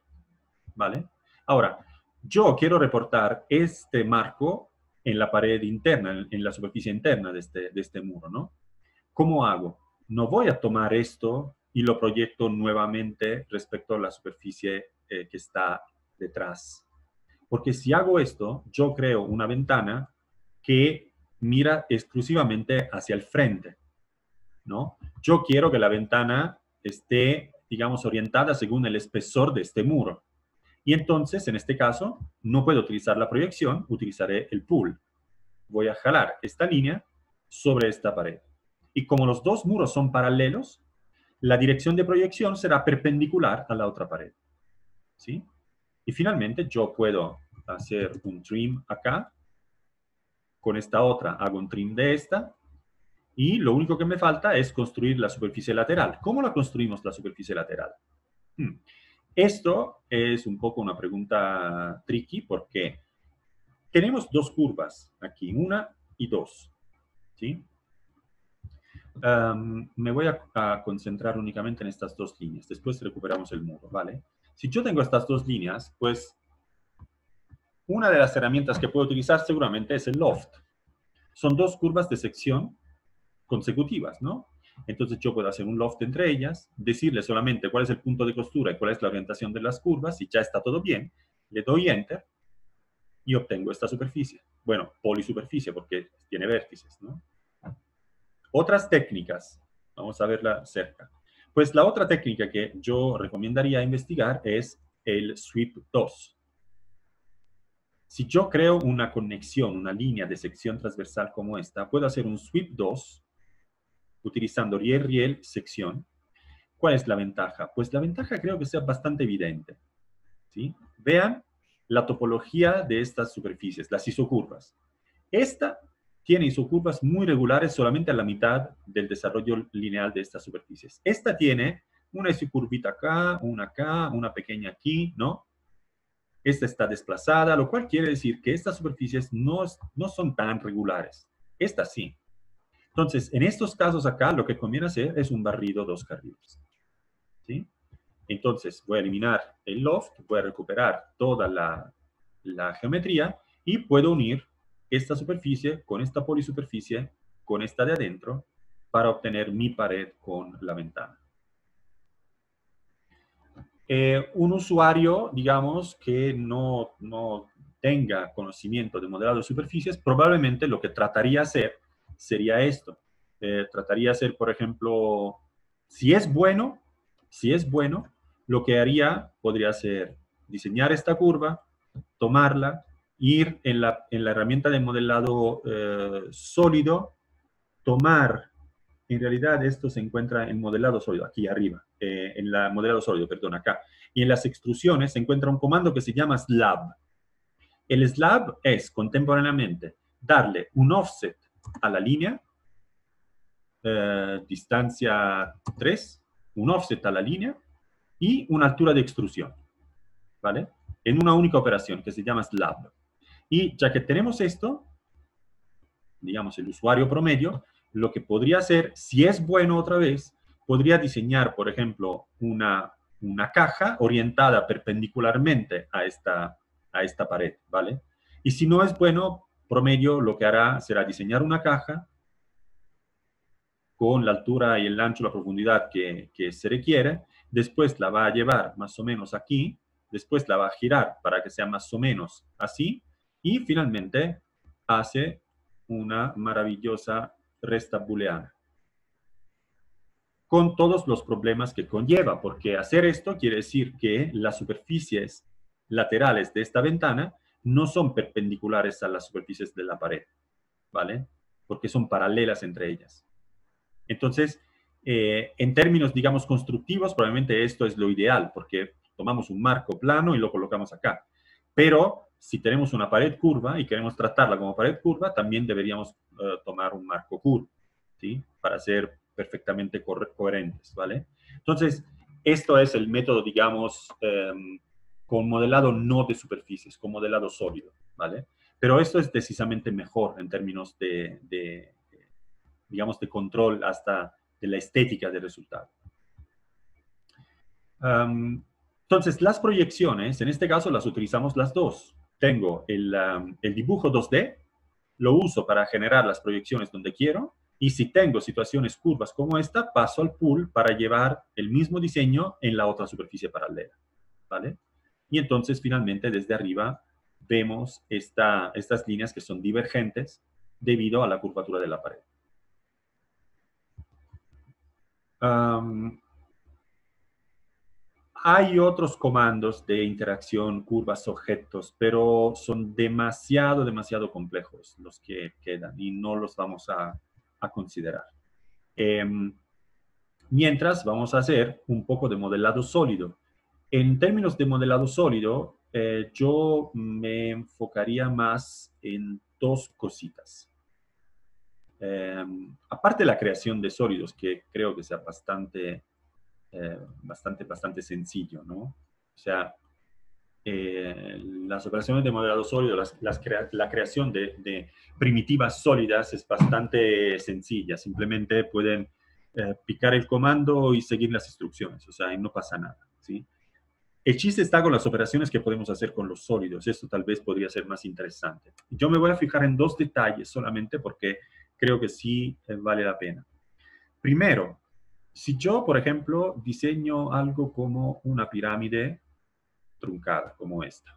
¿vale? Ahora, yo quiero reportar este marco en la pared interna, en la superficie interna de este muro, ¿no? ¿Cómo hago? No voy a tomar esto y lo proyecto nuevamente respecto a la superficie que está detrás. Porque si hago esto, yo creo una ventana que mira exclusivamente hacia el frente, ¿no? Yo quiero que la ventana esté, digamos, orientada según el espesor de este muro. Y entonces, en este caso, no puedo utilizar la proyección, utilizaré el pull. Voy a jalar esta línea sobre esta pared. Y como los dos muros son paralelos, la dirección de proyección será perpendicular a la otra pared. ¿Sí? Y finalmente yo puedo hacer un trim acá. Con esta otra hago un trim de esta. Y lo único que me falta es construir la superficie lateral. ¿Cómo la construimos la superficie lateral? Esto es un poco una pregunta tricky porque tenemos dos curvas aquí, una y dos. ¿Sí? Me voy a concentrar únicamente en estas dos líneas. Después recuperamos el muro, ¿vale? Si yo tengo estas dos líneas, pues una de las herramientas que puedo utilizar seguramente es el loft. Son dos curvas de sección consecutivas, ¿no? Entonces yo puedo hacer un loft entre ellas, decirle solamente cuál es el punto de costura y cuál es la orientación de las curvas, y ya está todo bien, le doy Enter y obtengo esta superficie. Bueno, polisuperficie porque tiene vértices, ¿no? Otras técnicas, vamos a verla cerca. Pues la otra técnica que yo recomendaría investigar es el Sweep 2. Si yo creo una conexión, una línea de sección transversal como esta, puedo hacer un Sweep 2 utilizando riel, sección. ¿Cuál es la ventaja? Pues la ventaja creo que sea bastante evidente. ¿Sí? Vean la topología de estas superficies, las isocurvas. Esta tiene isocurvas muy regulares solamente a la mitad del desarrollo lineal de estas superficies. Esta tiene una isocurvita acá, una pequeña aquí, ¿no? Esta está desplazada, lo cual quiere decir que estas superficies no son tan regulares. Esta sí. Entonces, en estos casos acá, lo que conviene hacer es un barrido dos carriles. ¿Sí? Entonces, voy a eliminar el loft, voy a recuperar toda la geometría y puedo unir esta superficie con esta polisuperficie, con esta de adentro, para obtener mi pared con la ventana. Un usuario, digamos, que no tenga conocimiento de modelado de superficies, probablemente lo que trataría de hacer sería esto. Trataría de hacer, por ejemplo, si es bueno, lo que haría podría ser diseñar esta curva, tomarla, ir en la herramienta de modelado sólido, tomar, en realidad esto se encuentra en modelado sólido, aquí arriba, en la modelado sólido, perdón, acá. Y en las extrusiones se encuentra un comando que se llama slab. El slab es contemporáneamente darle un offset a la línea, distancia 3, un offset a la línea y una altura de extrusión, ¿vale? En una única operación que se llama slab. Y ya que tenemos esto, digamos el usuario promedio, lo que podría hacer, si es bueno otra vez, podría diseñar, por ejemplo, una caja orientada perpendicularmente a esta pared, ¿vale? Y si no es bueno, promedio lo que hará será diseñar una caja con la altura y el ancho, la profundidad que se requiere, después la va a llevar más o menos aquí, después la va a girar para que sea más o menos así, y finalmente hace una maravillosa resta booleana. Con todos los problemas que conlleva, porque hacer esto quiere decir que las superficies laterales de esta ventana no son perpendiculares a las superficies de la pared, ¿vale? Porque son paralelas entre ellas. Entonces, en términos, digamos, constructivos, probablemente esto es lo ideal, porque tomamos un marco plano y lo colocamos acá. Pero si tenemos una pared curva y queremos tratarla como pared curva, también deberíamos tomar un marco curvo, ¿sí? Para ser perfectamente coherentes, ¿vale? Entonces, esto es el método, digamos, con modelado no de superficies, con modelado sólido, ¿vale? Pero esto es decisamente mejor en términos digamos, de control hasta de la estética del resultado. Entonces, las proyecciones, en este caso las utilizamos las dos. Tengo el dibujo 2D, lo uso para generar las proyecciones donde quiero, y si tengo situaciones curvas como esta, paso al pool para llevar el mismo diseño en la otra superficie paralela, ¿vale? Y entonces, finalmente, desde arriba, vemos estas líneas que son divergentes debido a la curvatura de la pared. Hay otros comandos de interacción, curvas, objetos, pero son demasiado, demasiado complejos los que quedan y no los vamos a considerar. Mientras vamos a hacer un poco de modelado sólido. En términos de modelado sólido, yo me enfocaría más en dos cositas. Aparte de la creación de sólidos, que creo que sea bastante sencillo, ¿no? O sea, las operaciones de modelado sólido, la creación de primitivas sólidas es bastante sencilla. Simplemente pueden picar el comando y seguir las instrucciones, o sea, y no pasa nada, ¿sí? El chiste está con las operaciones que podemos hacer con los sólidos. Esto tal vez podría ser más interesante. Yo me voy a fijar en dos detalles solamente porque creo que sí vale la pena. Primero, si yo, por ejemplo, diseño algo como una pirámide truncada, como esta,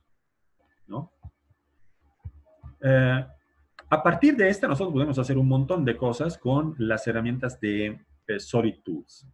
¿no? A partir de esta, nosotros podemos hacer un montón de cosas con las herramientas de Solid Tools.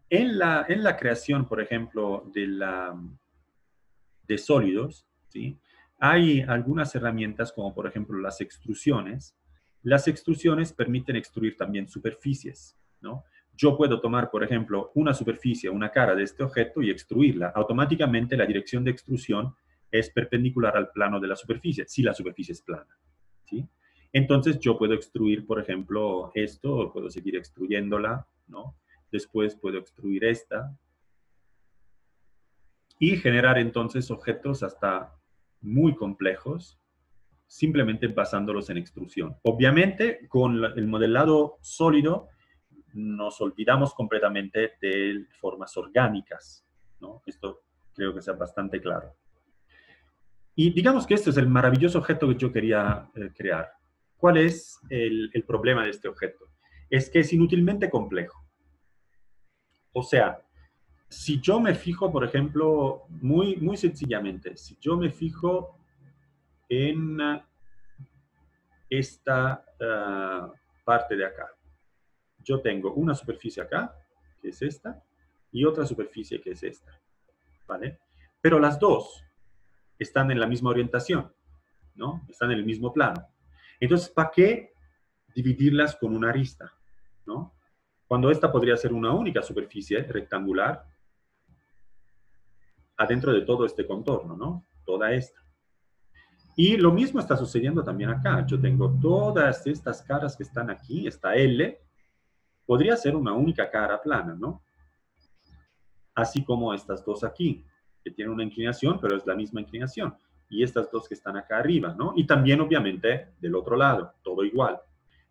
En la creación, por ejemplo, de sólidos, ¿sí? Hay algunas herramientas como, por ejemplo, las extrusiones. Las extrusiones permiten extruir también superficies, ¿no? Yo puedo tomar, por ejemplo, una superficie, una cara de este objeto y extruirla. Automáticamente la dirección de extrusión es perpendicular al plano de la superficie, si la superficie es plana, ¿sí? Entonces yo puedo extruir, por ejemplo, esto, puedo seguir extruyéndola, ¿no? Después puedo extruir esta y generar entonces objetos hasta muy complejos, simplemente basándolos en extrusión. Obviamente, con el modelado sólido, nos olvidamos completamente de formas orgánicas, ¿no? Esto creo que sea bastante claro. Y digamos que este es el maravilloso objeto que yo quería crear. ¿Cuál es el problema de este objeto? Es que es inútilmente complejo. O sea, si yo me fijo, por ejemplo, muy sencillamente, si yo me fijo en esta parte de acá, yo tengo una superficie acá, que es esta, y otra superficie que es esta, ¿vale? Pero las dos están en la misma orientación, ¿no? Están en el mismo plano. Entonces, ¿para qué dividirlas con una arista, ¿no? Cuando esta podría ser una única superficie rectangular adentro de todo este contorno, ¿no? Toda esta. Y lo mismo está sucediendo también acá. Yo tengo todas estas caras que están aquí, esta L, podría ser una única cara plana, ¿no? Así como estas dos aquí, que tienen una inclinación, pero es la misma inclinación. Y estas dos que están acá arriba, ¿no? Y también, obviamente, del otro lado, todo igual.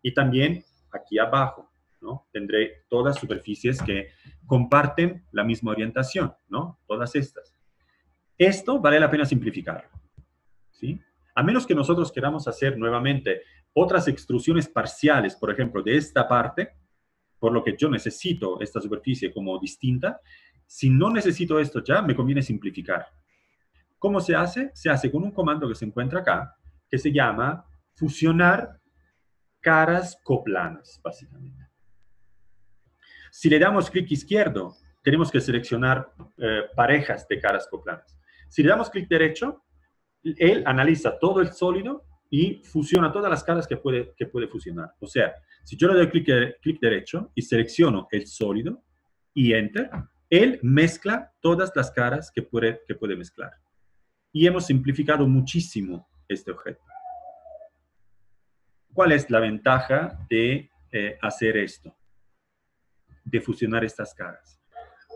Y también aquí abajo, ¿no? Tendré todas superficies que comparten la misma orientación, ¿no? Todas estas. Esto vale la pena simplificarlo, ¿sí? A menos que nosotros queramos hacer nuevamente otras extrusiones parciales, por ejemplo, de esta parte, por lo que yo necesito esta superficie como distinta. Si no necesito esto ya, me conviene simplificar. ¿Cómo se hace? Se hace con un comando que se encuentra acá, que se llama fusionar caras coplanas, básicamente. Si le damos clic izquierdo, tenemos que seleccionar parejas de caras coplanas. Si le damos clic derecho, él analiza todo el sólido y fusiona todas las caras que puede fusionar. O sea, si yo le doy clic derecho y selecciono el sólido y Enter, él mezcla todas las caras que puede mezclar. Y hemos simplificado muchísimo este objeto. ¿Cuál es la ventaja de hacer esto? De fusionar estas caras.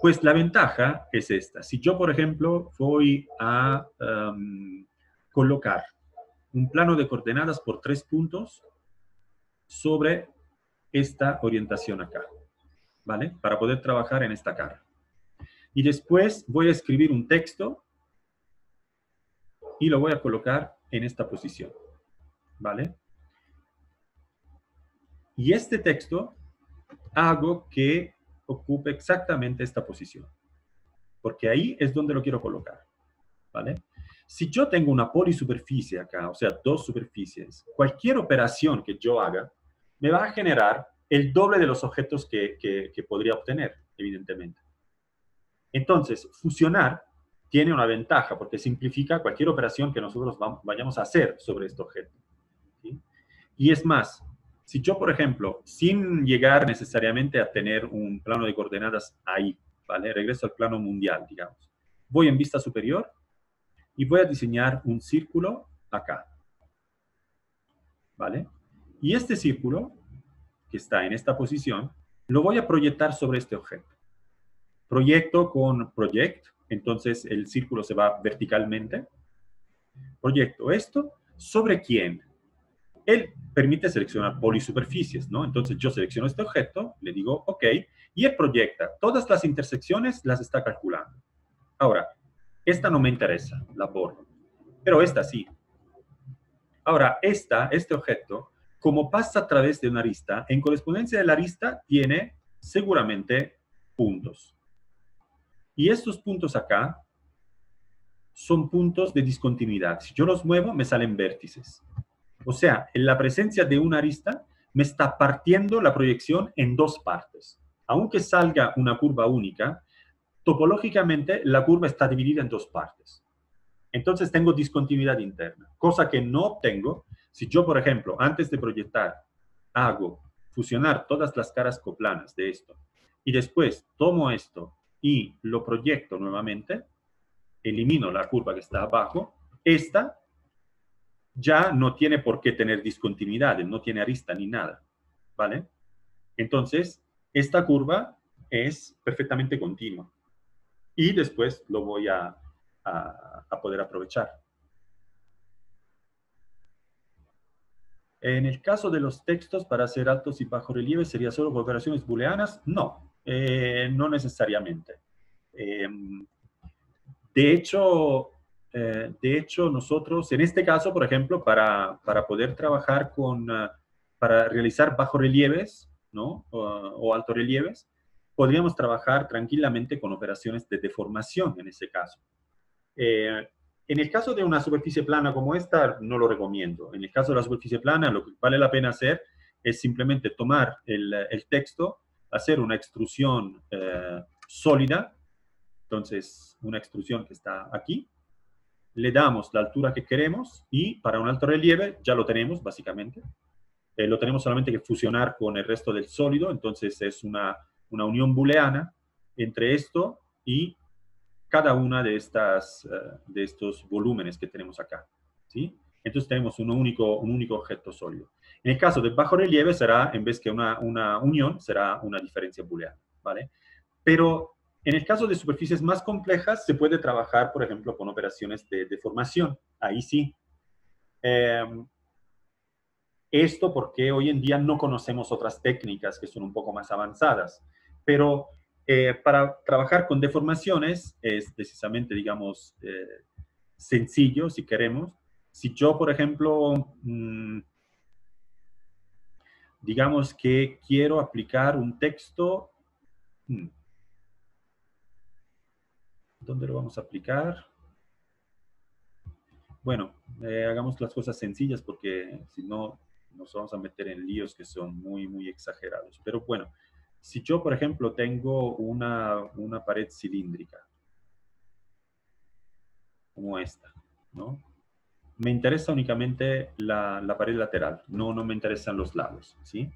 Pues la ventaja es esta. Si yo, por ejemplo, voy a colocar un plano de coordenadas por 3 puntos sobre esta orientación acá, ¿vale? Para poder trabajar en esta cara. Y después voy a escribir un texto y lo voy a colocar en esta posición, ¿vale? Y este texto hago que ocupe exactamente esta posición, porque ahí es donde lo quiero colocar, ¿vale? Si yo tengo una polisuperficie acá, o sea, dos superficies, cualquier operación que yo haga me va a generar el doble de los objetos que podría obtener. evidentemente. Entonces, fusionar tiene una ventaja porque simplifica cualquier operación que nosotros vayamos a hacer sobre este objeto, ¿sí? Y es más, si yo, por ejemplo, sin llegar necesariamente a tener un plano de coordenadas ahí, ¿vale? Regreso al plano mundial, digamos. Voy en vista superior y voy a diseñar un círculo acá, ¿vale? Y este círculo, que está en esta posición, lo voy a proyectar sobre este objeto. Proyecto con project, entonces el círculo se va verticalmente. Proyecto esto, ¿sobre quién? Él permite seleccionar polisuperficies, ¿no? Entonces yo selecciono este objeto, le digo OK, y él proyecta. Todas las intersecciones las está calculando. Ahora, esta no me interesa, la borro. Pero esta sí. Ahora, este objeto, como pasa a través de una arista, en correspondencia de la arista tiene seguramente puntos. Y estos puntos acá son puntos de discontinuidad. Si yo los muevo, me salen vértices. O sea, en la presencia de una arista, me está partiendo la proyección en dos partes. Aunque salga una curva única, topológicamente la curva está dividida en dos partes. Entonces tengo discontinuidad interna, cosa que no obtengo si yo, por ejemplo, antes de proyectar, hago fusionar todas las caras coplanas de esto y después tomo esto y lo proyecto nuevamente, elimino la curva que está abajo, esta ya no tiene por qué tener discontinuidad, no tiene arista ni nada, ¿vale? Entonces, esta curva es perfectamente continua y después lo voy a poder aprovechar. En el caso de los textos, para hacer altos y bajos relieves, ¿sería solo por operaciones booleanas? No, no necesariamente. De hecho, nosotros, en este caso, por ejemplo, para poder trabajar para realizar bajorrelieves, ¿no? O altorrelieves, podríamos trabajar tranquilamente con operaciones de deformación en ese caso. En el caso de una superficie plana como esta, no lo recomiendo. En el caso de la superficie plana, lo que vale la pena hacer es simplemente tomar el texto, hacer una extrusión sólida, entonces una extrusión que está aquí, le damos la altura que queremos y para un alto relieve ya lo tenemos básicamente. Lo tenemos solamente que fusionar con el resto del sólido, entonces es una unión booleana entre esto y cada una de estos volúmenes que tenemos acá, ¿sí? Entonces tenemos un único objeto sólido. En el caso del bajo relieve será, en vez que una unión, será una diferencia booleana, ¿vale? Pero en el caso de superficies más complejas se puede trabajar, por ejemplo, con operaciones de deformación. Ahí sí. Esto porque hoy en día no conocemos otras técnicas que son un poco más avanzadas. Pero para trabajar con deformaciones es precisamente, digamos, sencillo, si queremos. Si yo, por ejemplo, digamos que quiero aplicar un texto, ¿dónde lo vamos a aplicar? Bueno, hagamos las cosas sencillas porque si no nos vamos a meter en líos que son muy, muy exagerados. Pero bueno, si yo, por ejemplo, tengo una pared cilíndrica, como esta, ¿no? Me interesa únicamente la pared lateral, no me interesan los lados, ¿sí?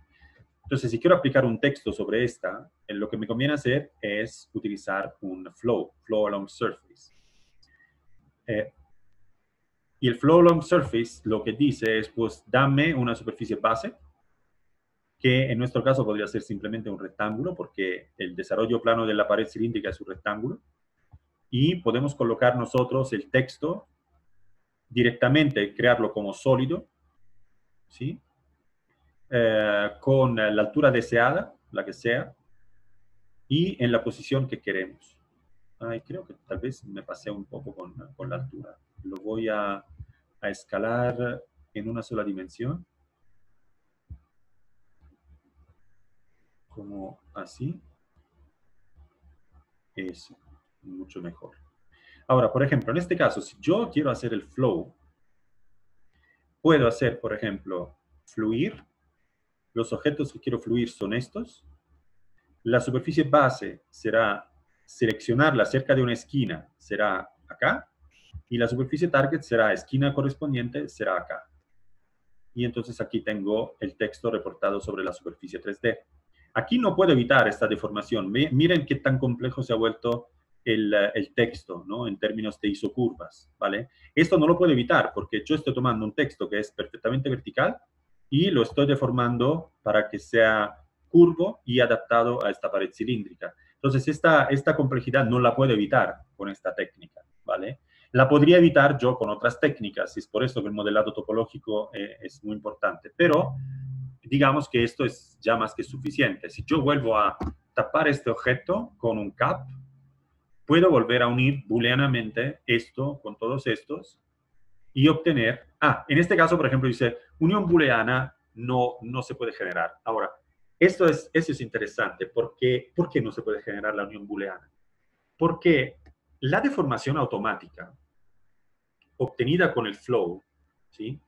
Entonces, si quiero aplicar un texto sobre esta, lo que me conviene hacer es utilizar un flow along surface. Y el flow along surface lo que dice es, pues, dame una superficie base, que en nuestro caso podría ser simplemente un rectángulo, porque el desarrollo plano de la pared cilíndrica es un rectángulo, y podemos colocar nosotros el texto directamente, crearlo como sólido, ¿sí? Con la altura deseada, la que sea, y en la posición que queremos. Ay, creo que tal vez me pasé un poco con la altura. Lo voy a escalar en una sola dimensión, como así. Eso, mucho mejor. Ahora, por ejemplo, en este caso, si yo quiero hacer el flow, puedo hacer, por ejemplo, fluir. Los objetos que quiero fluir son estos. La superficie base será seleccionarla cerca de una esquina, será acá, y la superficie target será esquina correspondiente, será acá. Y entonces aquí tengo el texto reportado sobre la superficie 3D. Aquí no puedo evitar esta deformación. Miren qué tan complejo se ha vuelto el texto, ¿no? En términos de isocurvas, ¿vale? Esto no lo puedo evitar porque yo estoy tomando un texto que es perfectamente vertical y lo estoy deformando para que sea curvo y adaptado a esta pared cilíndrica. Entonces, esta complejidad no la puedo evitar con esta técnica, ¿vale? La podría evitar yo con otras técnicas, y es por eso que el modelado topológico es muy importante. Pero digamos que esto es ya más que suficiente. Si yo vuelvo a tapar este objeto con un cap, puedo volver a unir booleanamente esto con todos estos y obtener... en este caso, por ejemplo, dice, unión booleana no se puede generar. Ahora, eso es interesante. ¿Por qué no se puede generar la unión booleana? Porque la deformación automática obtenida con el flow, ¿sí?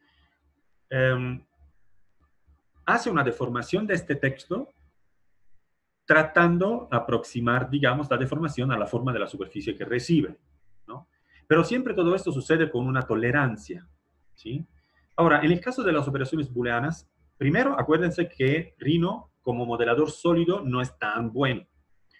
Hace una deformación de este texto tratando de aproximar, digamos, la deformación a la forma de la superficie que recibe, ¿no? Pero siempre todo esto sucede con una tolerancia, ¿sí? Ahora, en el caso de las operaciones booleanas, primero acuérdense que Rhino como modelador sólido no es tan bueno.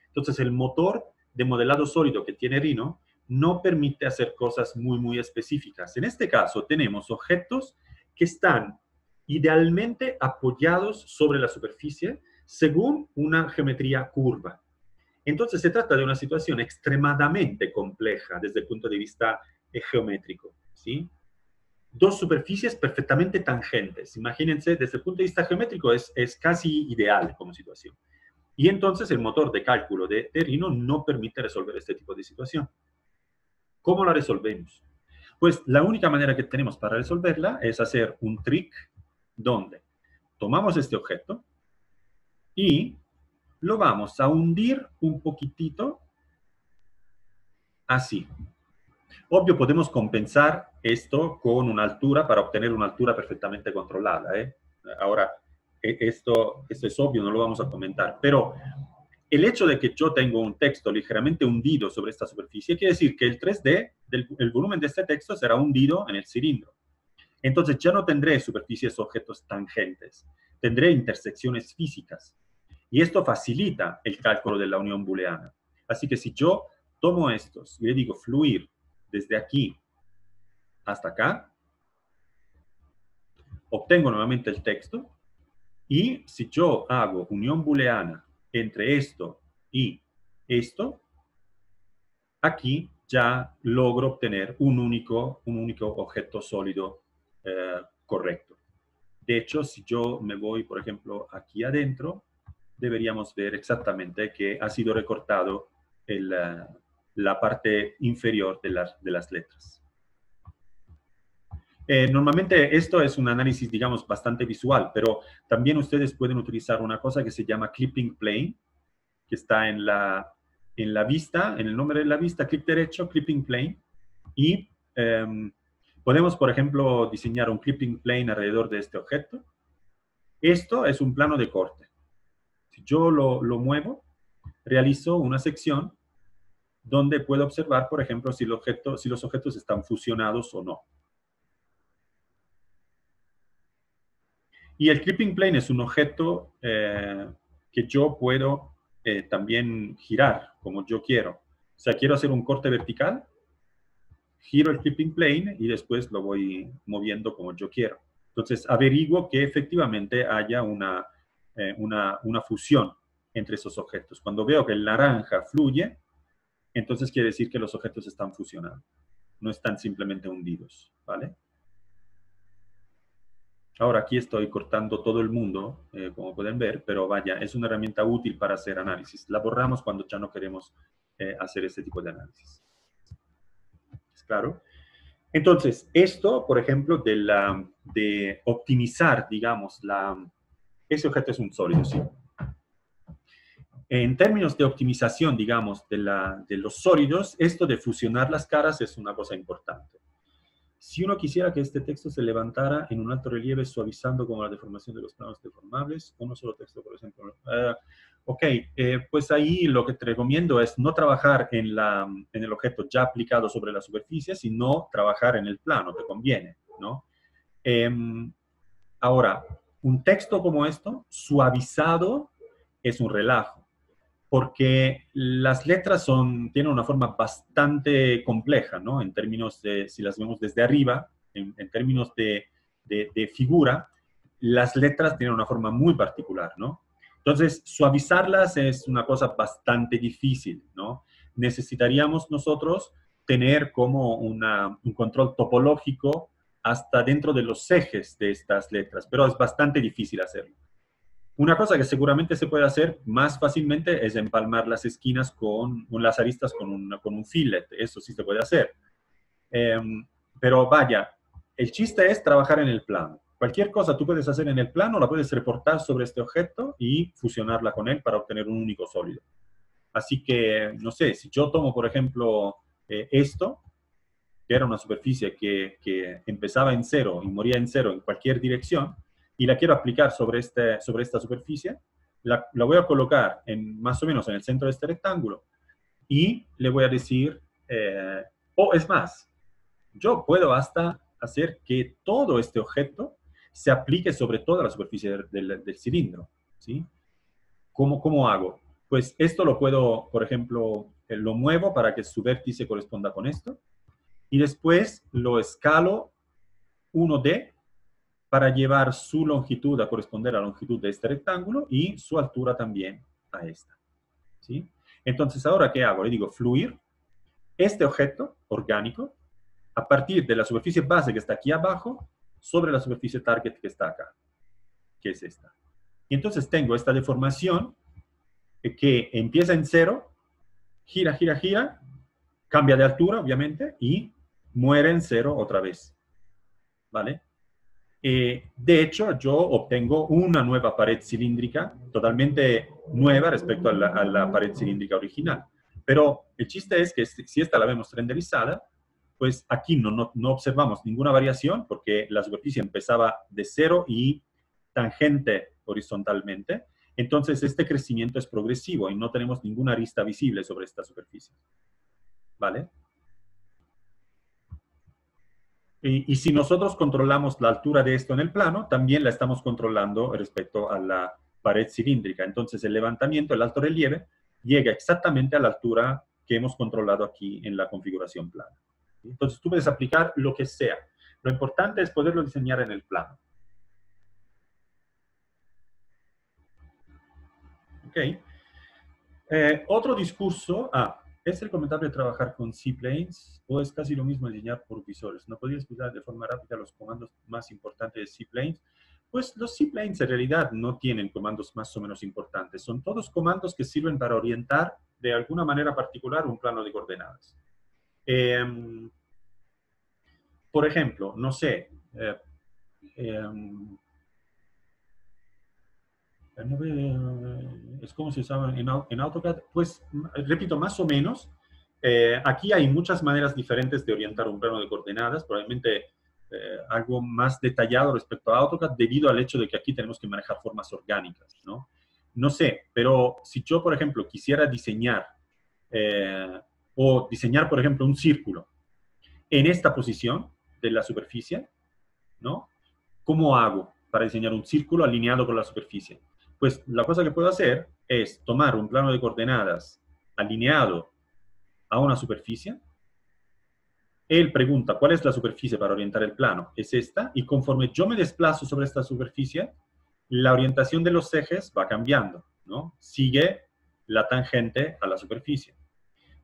Entonces, el motor de modelado sólido que tiene Rhino no permite hacer cosas muy específicas. En este caso, tenemos objetos que están idealmente apoyados sobre la superficie según una geometría curva. Entonces, se trata de una situación extremadamente compleja desde el punto de vista geométrico, ¿sí? Dos superficies perfectamente tangentes. Imagínense, desde el punto de vista geométrico es casi ideal como situación. Y entonces el motor de cálculo de Rhino no permite resolver este tipo de situación. ¿Cómo la resolvemos? Pues la única manera que tenemos para resolverla es hacer un trick donde tomamos este objeto y lo vamos a hundir un poquitito así. Obvio, podemos compensar esto con una altura para obtener una altura perfectamente controlada, ¿eh? Ahora, esto es obvio, no lo vamos a comentar, pero el hecho de que yo tengo un texto ligeramente hundido sobre esta superficie quiere decir que el 3D, el volumen de este texto será hundido en el cilindro. Entonces ya no tendré superficies objetos tangentes, tendré intersecciones físicas. Y esto facilita el cálculo de la unión booleana. Así que si yo tomo estos y le digo fluir desde aquí hasta acá, obtengo nuevamente el texto. Y si yo hago unión booleana entre esto y esto, aquí ya logro obtener un único objeto sólido correcto. De hecho, si yo me voy, por ejemplo, aquí adentro, deberíamos ver exactamente que ha sido recortado la parte inferior de las letras. Normalmente esto es un análisis, digamos, bastante visual, pero también ustedes pueden utilizar una cosa que se llama clipping plane, que está en la vista, en el nombre de la vista, clic derecho, clipping plane, y podemos, por ejemplo, diseñar un clipping plane alrededor de este objeto. Esto es un plano de corte. Si yo lo muevo, realizo una sección donde puedo observar, por ejemplo, si los objetos están fusionados o no. Y el clipping plane es un objeto que yo puedo también girar como yo quiero. O sea, quiero hacer un corte vertical, giro el clipping plane y después lo voy moviendo como yo quiero. Entonces, averiguo que efectivamente haya una fusión entre esos objetos. Cuando veo que el naranja fluye, entonces quiere decir que los objetos están fusionando. No están simplemente hundidos, ¿vale? Ahora aquí estoy cortando todo el mundo, como pueden ver, pero vaya, es una herramienta útil para hacer análisis. La borramos cuando ya no queremos hacer este tipo de análisis. ¿Es claro? Entonces, esto, por ejemplo, de optimizar, digamos, ese objeto es un sólido, ¿sí? En términos de optimización, digamos, de los sólidos, esto de fusionar las caras es una cosa importante. Si uno quisiera que este texto se levantara en un alto relieve suavizando como la deformación de los planos deformables, uno solo texto, por ejemplo. Ok, pues ahí lo que te recomiendo es no trabajar en el objeto ya aplicado sobre la superficie, sino trabajar en el plano, te conviene, ¿no? Ahora, un texto como esto, suavizado, es un relajo, porque las letras tienen una forma bastante compleja, ¿no? En términos de, si las vemos desde arriba, en términos de figura, las letras tienen una forma muy particular, ¿no? Entonces, suavizarlas es una cosa bastante difícil, ¿no? Necesitaríamos nosotros tener como un control topológico hasta dentro de los ejes de estas letras, pero es bastante difícil hacerlo. Una cosa que seguramente se puede hacer más fácilmente es empalmar las esquinas con las aristas con un fillet. Eso sí se puede hacer. Pero vaya, el chiste es trabajar en el plano. Cualquier cosa tú puedes hacer en el plano, la puedes reportar sobre este objeto y fusionarla con él para obtener un único sólido. Así que, no sé, si yo tomo, por ejemplo, esto, que era una superficie que empezaba en cero y moría en cero en cualquier dirección, y la quiero aplicar sobre esta superficie, la voy a colocar más o menos en el centro de este rectángulo y le voy a decir, o es más, yo puedo hasta hacer que todo este objeto se aplique sobre toda la superficie del cilindro, ¿sí? ¿Cómo hago? Pues esto lo puedo, por ejemplo, lo muevo para que su vértice corresponda con esto, y después lo escalo 1D para llevar su longitud a corresponder a la longitud de este rectángulo y su altura también a esta, ¿sí? Entonces, ¿ahora qué hago? Le digo fluir este objeto orgánico a partir de la superficie base que está aquí abajo sobre la superficie target que está acá, que es esta. Y entonces tengo esta deformación que empieza en cero, gira, gira, gira, cambia de altura, obviamente, y muere en cero otra vez, ¿vale? De hecho, yo obtengo una nueva pared cilíndrica totalmente nueva respecto a la pared cilíndrica original. Pero el chiste es que si esta la vemos renderizada, pues aquí no observamos ninguna variación porque la superficie empezaba de cero y tangente horizontalmente. Entonces, este crecimiento es progresivo y no tenemos ninguna arista visible sobre esta superficie. ¿Vale? Y si nosotros controlamos la altura de esto en el plano, también la estamos controlando respecto a la pared cilíndrica. Entonces, el levantamiento, el alto relieve, llega exactamente a la altura que hemos controlado aquí en la configuración plana. Entonces, tú puedes aplicar lo que sea. Lo importante es poderlo diseñar en el plano. ¿Ok? Otro discurso... ¿Es recomendable trabajar con C-Planes o es casi lo mismo diseñar por visores? ¿No podría explicar de forma rápida los comandos más importantes de C-Planes? Pues los C-Planes en realidad no tienen comandos más o menos importantes. Son todos comandos que sirven para orientar de alguna manera particular un plano de coordenadas. Por ejemplo, no sé, es como se usaba en AutoCAD. Pues, repito, más o menos. Aquí hay muchas maneras diferentes de orientar un plano de coordenadas, probablemente algo más detallado respecto a AutoCAD debido al hecho de que aquí tenemos que manejar formas orgánicas, ¿no? No sé, pero si yo, por ejemplo, quisiera diseñar o diseñar, por ejemplo, un círculo en esta posición de la superficie, ¿no? ¿Cómo hago para diseñar un círculo alineado con la superficie? Pues la cosa que puedo hacer es tomar un plano de coordenadas alineado a una superficie. Él pregunta, ¿cuál es la superficie para orientar el plano? Es esta, y conforme yo me desplazo sobre esta superficie, la orientación de los ejes va cambiando, ¿no? Sigue la tangente a la superficie.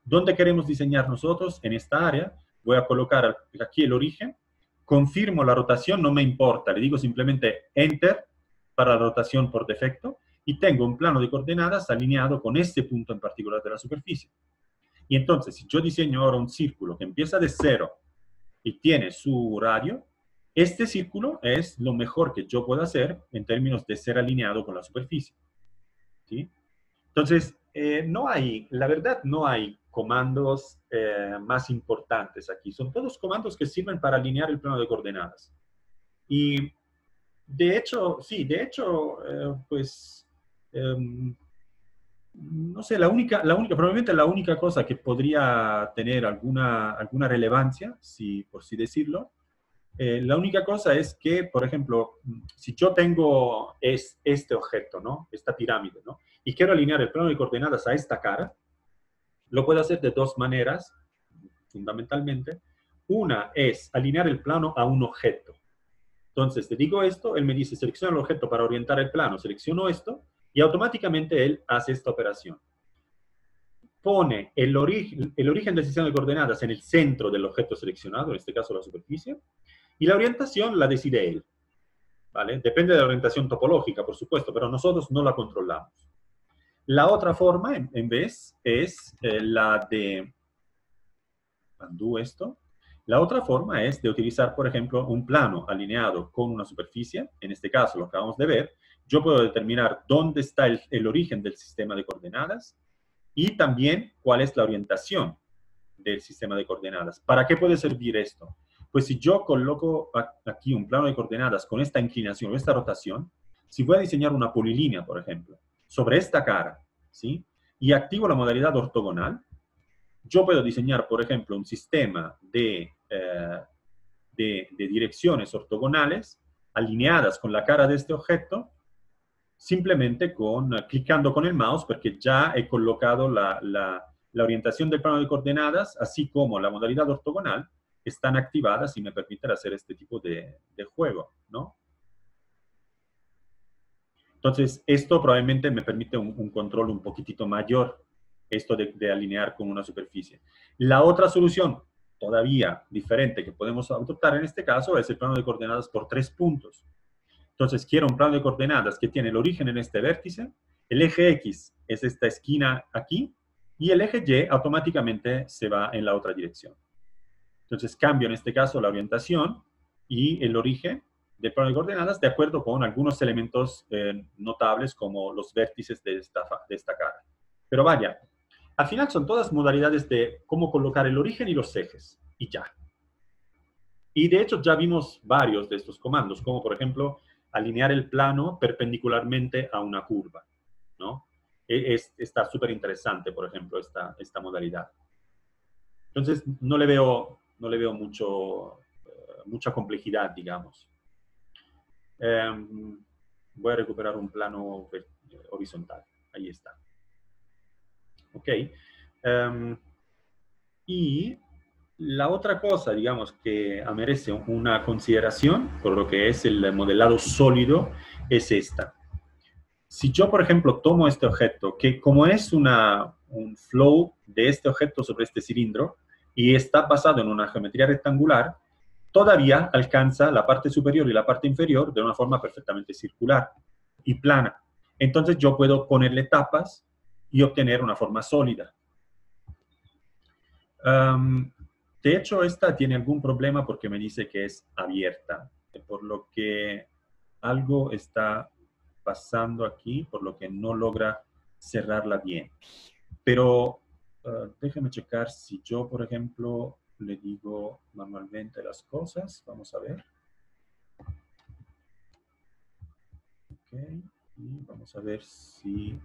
¿Dónde queremos diseñar nosotros? En esta área. Voy a colocar aquí el origen, confirmo la rotación, no me importa, le digo simplemente Enter para la rotación por defecto, y tengo un plano de coordenadas alineado con este punto en particular de la superficie. Y entonces, si yo diseño ahora un círculo que empieza de cero y tiene su radio, este círculo es lo mejor que yo puedo hacer en términos de ser alineado con la superficie, ¿sí? Entonces, la verdad, no hay comandos más importantes aquí. Son todos comandos que sirven para alinear el plano de coordenadas. Y de hecho, sí, de hecho, pues, no sé, probablemente la única cosa que podría tener alguna relevancia, si, por así decirlo, la única cosa es que, por ejemplo, si yo tengo este objeto, ¿no? Esta pirámide, ¿no? Y quiero alinear el plano de coordenadas a esta cara, lo puedo hacer de dos maneras, fundamentalmente. Una es alinear el plano a un objeto. Entonces, te digo esto, él me dice, selecciona el objeto para orientar el plano, selecciono esto, y automáticamente él hace esta operación. Pone el origen del sistema de coordenadas en el centro del objeto seleccionado, en este caso la superficie, y la orientación la decide él, ¿vale? Depende de la orientación topológica, por supuesto, pero nosotros no la controlamos. La otra forma, en vez, es la de... Undo esto. La otra forma es de utilizar, por ejemplo, un plano alineado con una superficie. En este caso, lo acabamos de ver. Yo puedo determinar dónde está el origen del sistema de coordenadas y también cuál es la orientación del sistema de coordenadas. ¿Para qué puede servir esto? Pues si yo coloco aquí un plano de coordenadas con esta inclinación o esta rotación, si voy a diseñar una polilínea, por ejemplo, sobre esta cara, ¿sí? Y activo la modalidad ortogonal, yo puedo diseñar, por ejemplo, un sistema de direcciones ortogonales alineadas con la cara de este objeto, simplemente clicando con el mouse, porque ya he colocado la orientación del plano de coordenadas, así como la modalidad ortogonal, están activadas y me permiten hacer este tipo de juego, ¿no? Entonces, esto probablemente me permite un control un poquitito mayor, esto de alinear con una superficie. La otra solución, todavía diferente, que podemos adoptar en este caso, es el plano de coordenadas por 3 puntos. Entonces, quiero un plano de coordenadas que tiene el origen en este vértice, el eje X es esta esquina aquí, y el eje Y automáticamente se va en la otra dirección. Entonces, cambio en este caso la orientación y el origen del plano de coordenadas de acuerdo con algunos elementos notables como los vértices de esta cara. Pero vaya, al final son todas modalidades de cómo colocar el origen y los ejes, y ya. Y de hecho ya vimos varios de estos comandos, como por ejemplo, alinear el plano perpendicularmente a una curva, ¿no? Está súper interesante, por ejemplo, esta modalidad. Entonces, no le veo mucha complejidad, digamos. Voy a recuperar un plano horizontal. Ahí está. Ok. Y la otra cosa, digamos, que merece una consideración por lo que es el modelado sólido es esta. Si yo, por ejemplo, tomo este objeto, que como es un flow de este objeto sobre este cilindro y está basado en una geometría rectangular, todavía alcanza la parte superior y la parte inferior de una forma perfectamente circular y plana. Entonces yo puedo ponerle tapas y obtener una forma sólida. De hecho, esta tiene algún problema porque me dice que es abierta, por lo que algo está pasando aquí, por lo que no logra cerrarla bien. Pero déjeme checar si yo, por ejemplo, le digo manualmente las cosas. Vamos a ver. Ok, y vamos a ver si...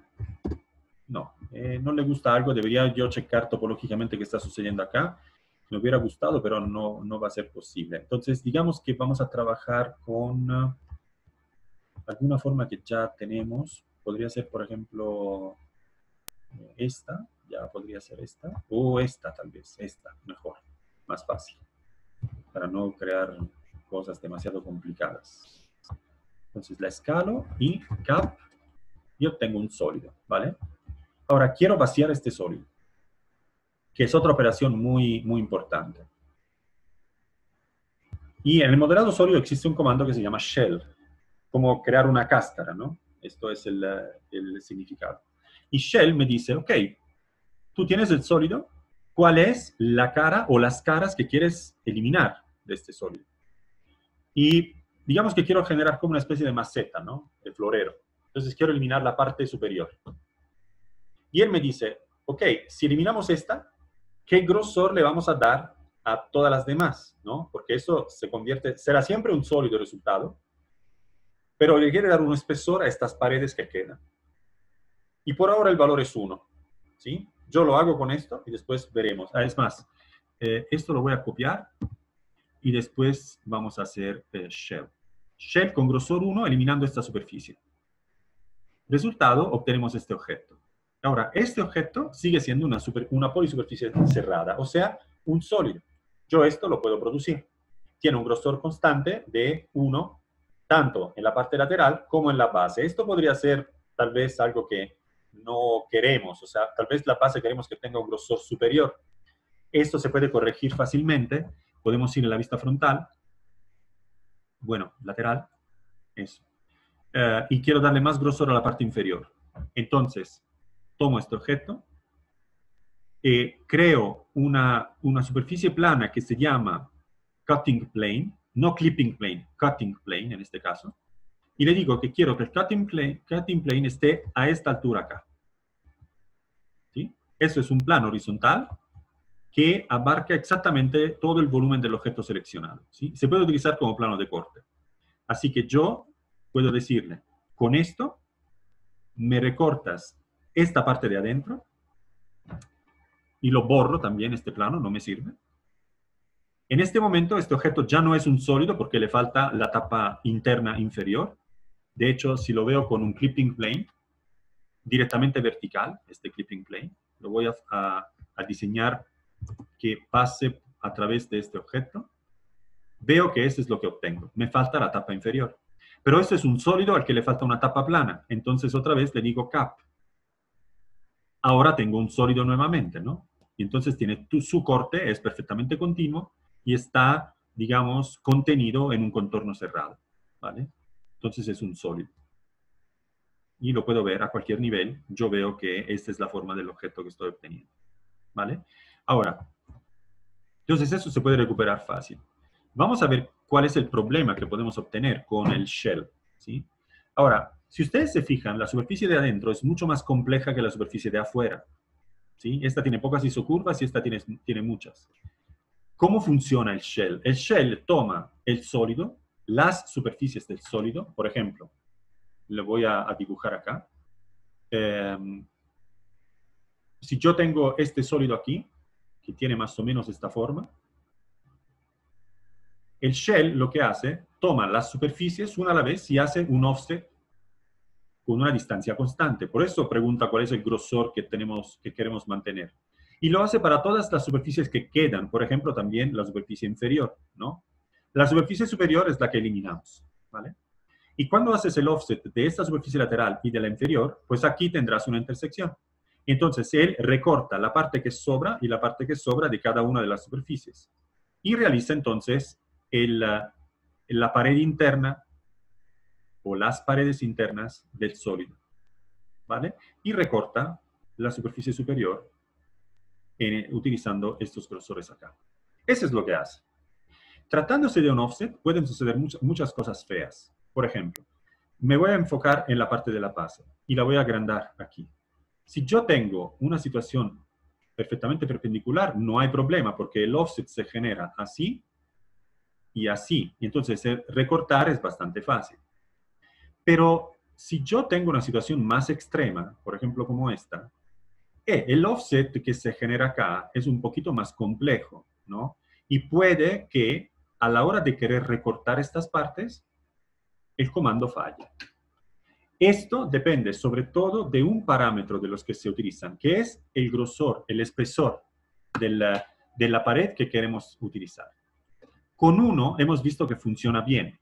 No, no le gusta algo. Debería yo checar topológicamente qué está sucediendo acá. Me hubiera gustado, pero no va a ser posible. Entonces, digamos que vamos a trabajar con alguna forma que ya tenemos. Podría ser, por ejemplo, esta. Ya podría ser esta. O esta, tal vez. Esta, mejor. Más fácil. Para no crear cosas demasiado complicadas. Entonces, la escalo y cap. Y obtengo un sólido, ¿vale? Ahora, quiero vaciar este sólido, que es otra operación muy importante. Y en el modelado sólido existe un comando que se llama shell, como crear una cáscara, ¿no? Esto es el significado. Y shell me dice, ok, tú tienes el sólido, ¿cuál es la cara o las caras que quieres eliminar de este sólido? Y digamos que quiero generar como una especie de maceta, ¿no? De florero. Entonces quiero eliminar la parte superior. Y él me dice, ok, si eliminamos esta, ¿qué grosor le vamos a dar a todas las demás? ¿No? Porque eso se convierte, será siempre un sólido resultado, pero le quiere dar un espesor a estas paredes que quedan. Y por ahora el valor es 1. ¿Sí? Yo lo hago con esto y después veremos. Es más, esto lo voy a copiar y después vamos a hacer shell. Shell con grosor 1 eliminando esta superficie. Resultado, obtenemos este objeto. Ahora, este objeto sigue siendo una polisuperficie cerrada, o sea, un sólido. Yo esto lo puedo producir. Tiene un grosor constante de 1, tanto en la parte lateral como en la base. Esto podría ser tal vez algo que no queremos, o sea, tal vez la base queremos que tenga un grosor superior. Esto se puede corregir fácilmente. Podemos ir en la vista frontal, bueno, lateral, eso. Y quiero darle más grosor a la parte inferior. Entonces, tomo este objeto, creo una superficie plana que se llama cutting plane, no clipping plane, cutting plane en este caso, y le digo que quiero que el cutting plane esté a esta altura acá. ¿Sí? Eso es un plano horizontal que abarca exactamente todo el volumen del objeto seleccionado. ¿Sí? Se puede utilizar como plano de corte. Así que yo puedo decirle, con esto me recortas esta parte de adentro y lo borro también, este plano, no me sirve. En este momento, este objeto ya no es un sólido porque le falta la tapa interna inferior. De hecho, si lo veo con un clipping plane, directamente vertical, este clipping plane, lo voy a diseñar que pase a través de este objeto. Veo que eso es lo que obtengo. Me falta la tapa inferior. Pero eso es un sólido al que le falta una tapa plana. Entonces, otra vez le digo cap. Ahora tengo un sólido nuevamente, ¿no? Y entonces tiene su corte, es perfectamente continuo y está, digamos, contenido en un contorno cerrado, ¿vale? Entonces es un sólido. Y lo puedo ver a cualquier nivel. Yo veo que esta es la forma del objeto que estoy obteniendo, ¿vale? Ahora, entonces eso se puede recuperar fácil. Vamos a ver cuál es el problema que podemos obtener con el shell, ¿sí? Ahora, si ustedes se fijan, la superficie de adentro es mucho más compleja que la superficie de afuera, ¿sí? Esta tiene pocas isocurvas y esta tiene muchas. ¿Cómo funciona el shell? El shell toma el sólido, las superficies del sólido, por ejemplo, lo voy a dibujar acá. Si yo tengo este sólido aquí, que tiene más o menos esta forma, el shell lo que hace, toma las superficies una a la vez y hace un offset con una distancia constante. Por eso pregunta cuál es el grosor que queremos mantener. Y lo hace para todas las superficies que quedan, por ejemplo, también la superficie inferior, ¿no? La superficie superior es la que eliminamos, ¿vale? Y cuando haces el offset de esta superficie lateral y de la inferior, pues aquí tendrás una intersección. Entonces, él recorta la parte que sobra y la parte que sobra de cada una de las superficies. Y realiza entonces la pared interna o las paredes internas del sólido, ¿vale? Y recorta la superficie superior utilizando estos grosores acá. Eso es lo que hace. Tratándose de un offset, pueden suceder muchas cosas feas. Por ejemplo, me voy a enfocar en la parte de la base y la voy a agrandar aquí. Si yo tengo una situación perfectamente perpendicular, no hay problema porque el offset se genera así y así. Y entonces recortar es bastante fácil. Pero si yo tengo una situación más extrema, por ejemplo como esta, el offset que se genera acá es un poquito más complejo, ¿no? Y puede que a la hora de querer recortar estas partes, el comando falle. Esto depende sobre todo de un parámetro de los que se utilizan, que es el grosor, el espesor de la pared que queremos utilizar. Con uno hemos visto que funciona bien.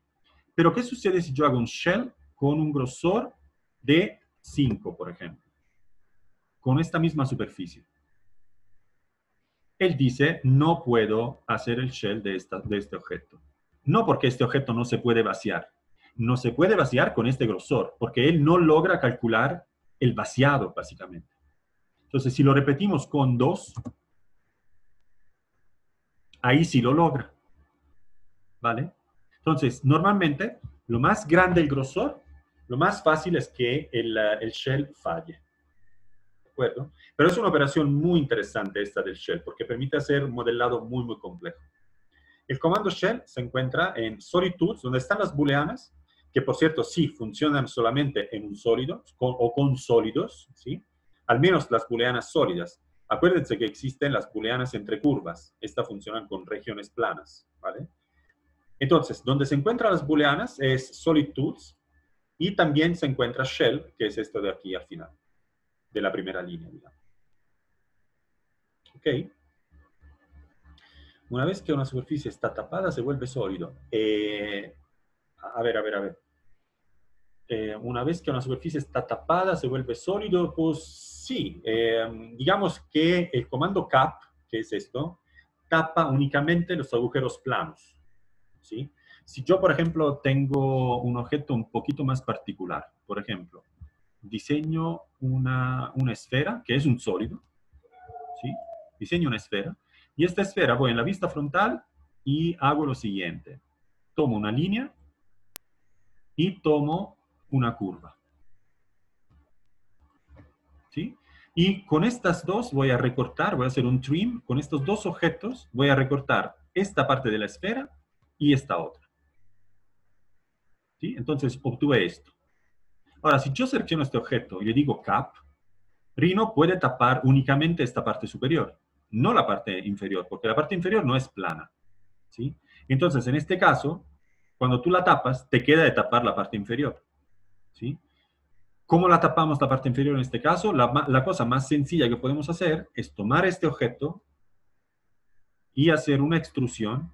Pero ¿qué sucede si yo hago un shell con un grosor de 5, por ejemplo? Con esta misma superficie. Él dice, no puedo hacer el shell de este objeto. No porque este objeto no se puede vaciar. No se puede vaciar con este grosor, porque él no logra calcular el vaciado, básicamente. Entonces, si lo repetimos con 2, ahí sí lo logra. ¿Vale? Entonces, normalmente, lo más grande el grosor, lo más fácil es que el shell falle. acuerdo? Pero es una operación muy interesante esta del shell, porque permite hacer un modelado muy, muy complejo. El comando shell se encuentra en solitudes, donde están las booleanas, que por cierto sí funcionan solamente en un sólido o con sólidos, ¿sí? Al menos las booleanas sólidas. Acuérdense que existen las booleanas entre curvas. Estas funcionan con regiones planas, ¿vale? Entonces, donde se encuentran las booleanas es solitudes y también se encuentra shell, que es esto de aquí al final, de la primera línea, digamos. ¿Ok? Una vez que una superficie está tapada, se vuelve sólido. A ver. Una vez que una superficie está tapada, se vuelve sólido, pues sí. Digamos que el comando cap, que es esto, tapa únicamente los agujeros planos, ¿sí? Si yo, por ejemplo, tengo un objeto un poquito más particular, por ejemplo, diseño una esfera, que es un sólido, ¿sí? Diseño una esfera, y esta esfera voy en la vista frontal y hago lo siguiente. Tomo una línea y tomo una curva, ¿sí? Y con estas dos voy a recortar, voy a hacer un trim, con estos dos objetos voy a recortar esta parte de la esfera y esta otra, ¿sí? Entonces obtuve esto. Ahora, si yo selecciono este objeto y le digo cap, Rhino puede tapar únicamente esta parte superior, no la parte inferior, porque la parte inferior no es plana, ¿sí? Entonces, en este caso, cuando tú la tapas, te queda de tapar la parte inferior, ¿sí? ¿Cómo la tapamos la parte inferior en este caso? La cosa más sencilla que podemos hacer es tomar este objeto y hacer una extrusión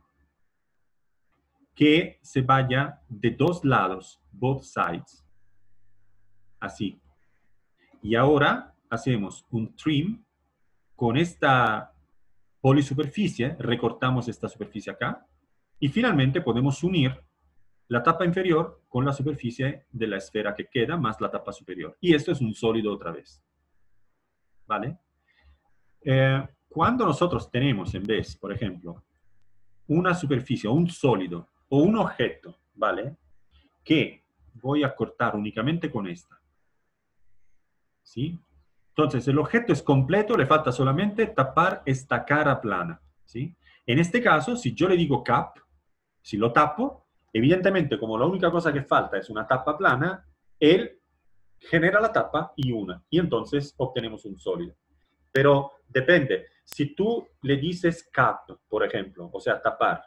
que se vaya de dos lados, both sides, así. Y ahora hacemos un trim con esta polisuperficie, recortamos esta superficie acá, y finalmente podemos unir la tapa inferior con la superficie de la esfera que queda, más la tapa superior. Y esto es un sólido otra vez. ¿Vale? Cuando nosotros tenemos en vez, por ejemplo, una superficie o un sólido o un objeto, ¿vale? Que voy a cortar únicamente con esta. ¿Sí? Entonces, el objeto es completo, le falta solamente tapar esta cara plana, ¿sí? En este caso, si yo le digo cap, si lo tapo, evidentemente, como la única cosa que falta es una tapa plana, él genera la tapa y una, y entonces obtenemos un sólido. Pero depende, si tú le dices cap, por ejemplo, o sea, tapar,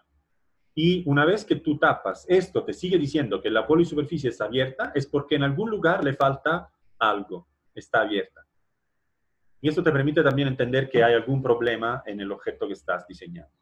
y una vez que tú tapas, esto te sigue diciendo que la polisuperficie está abierta, es porque en algún lugar le falta algo, está abierta. Y esto te permite también entender que hay algún problema en el objeto que estás diseñando.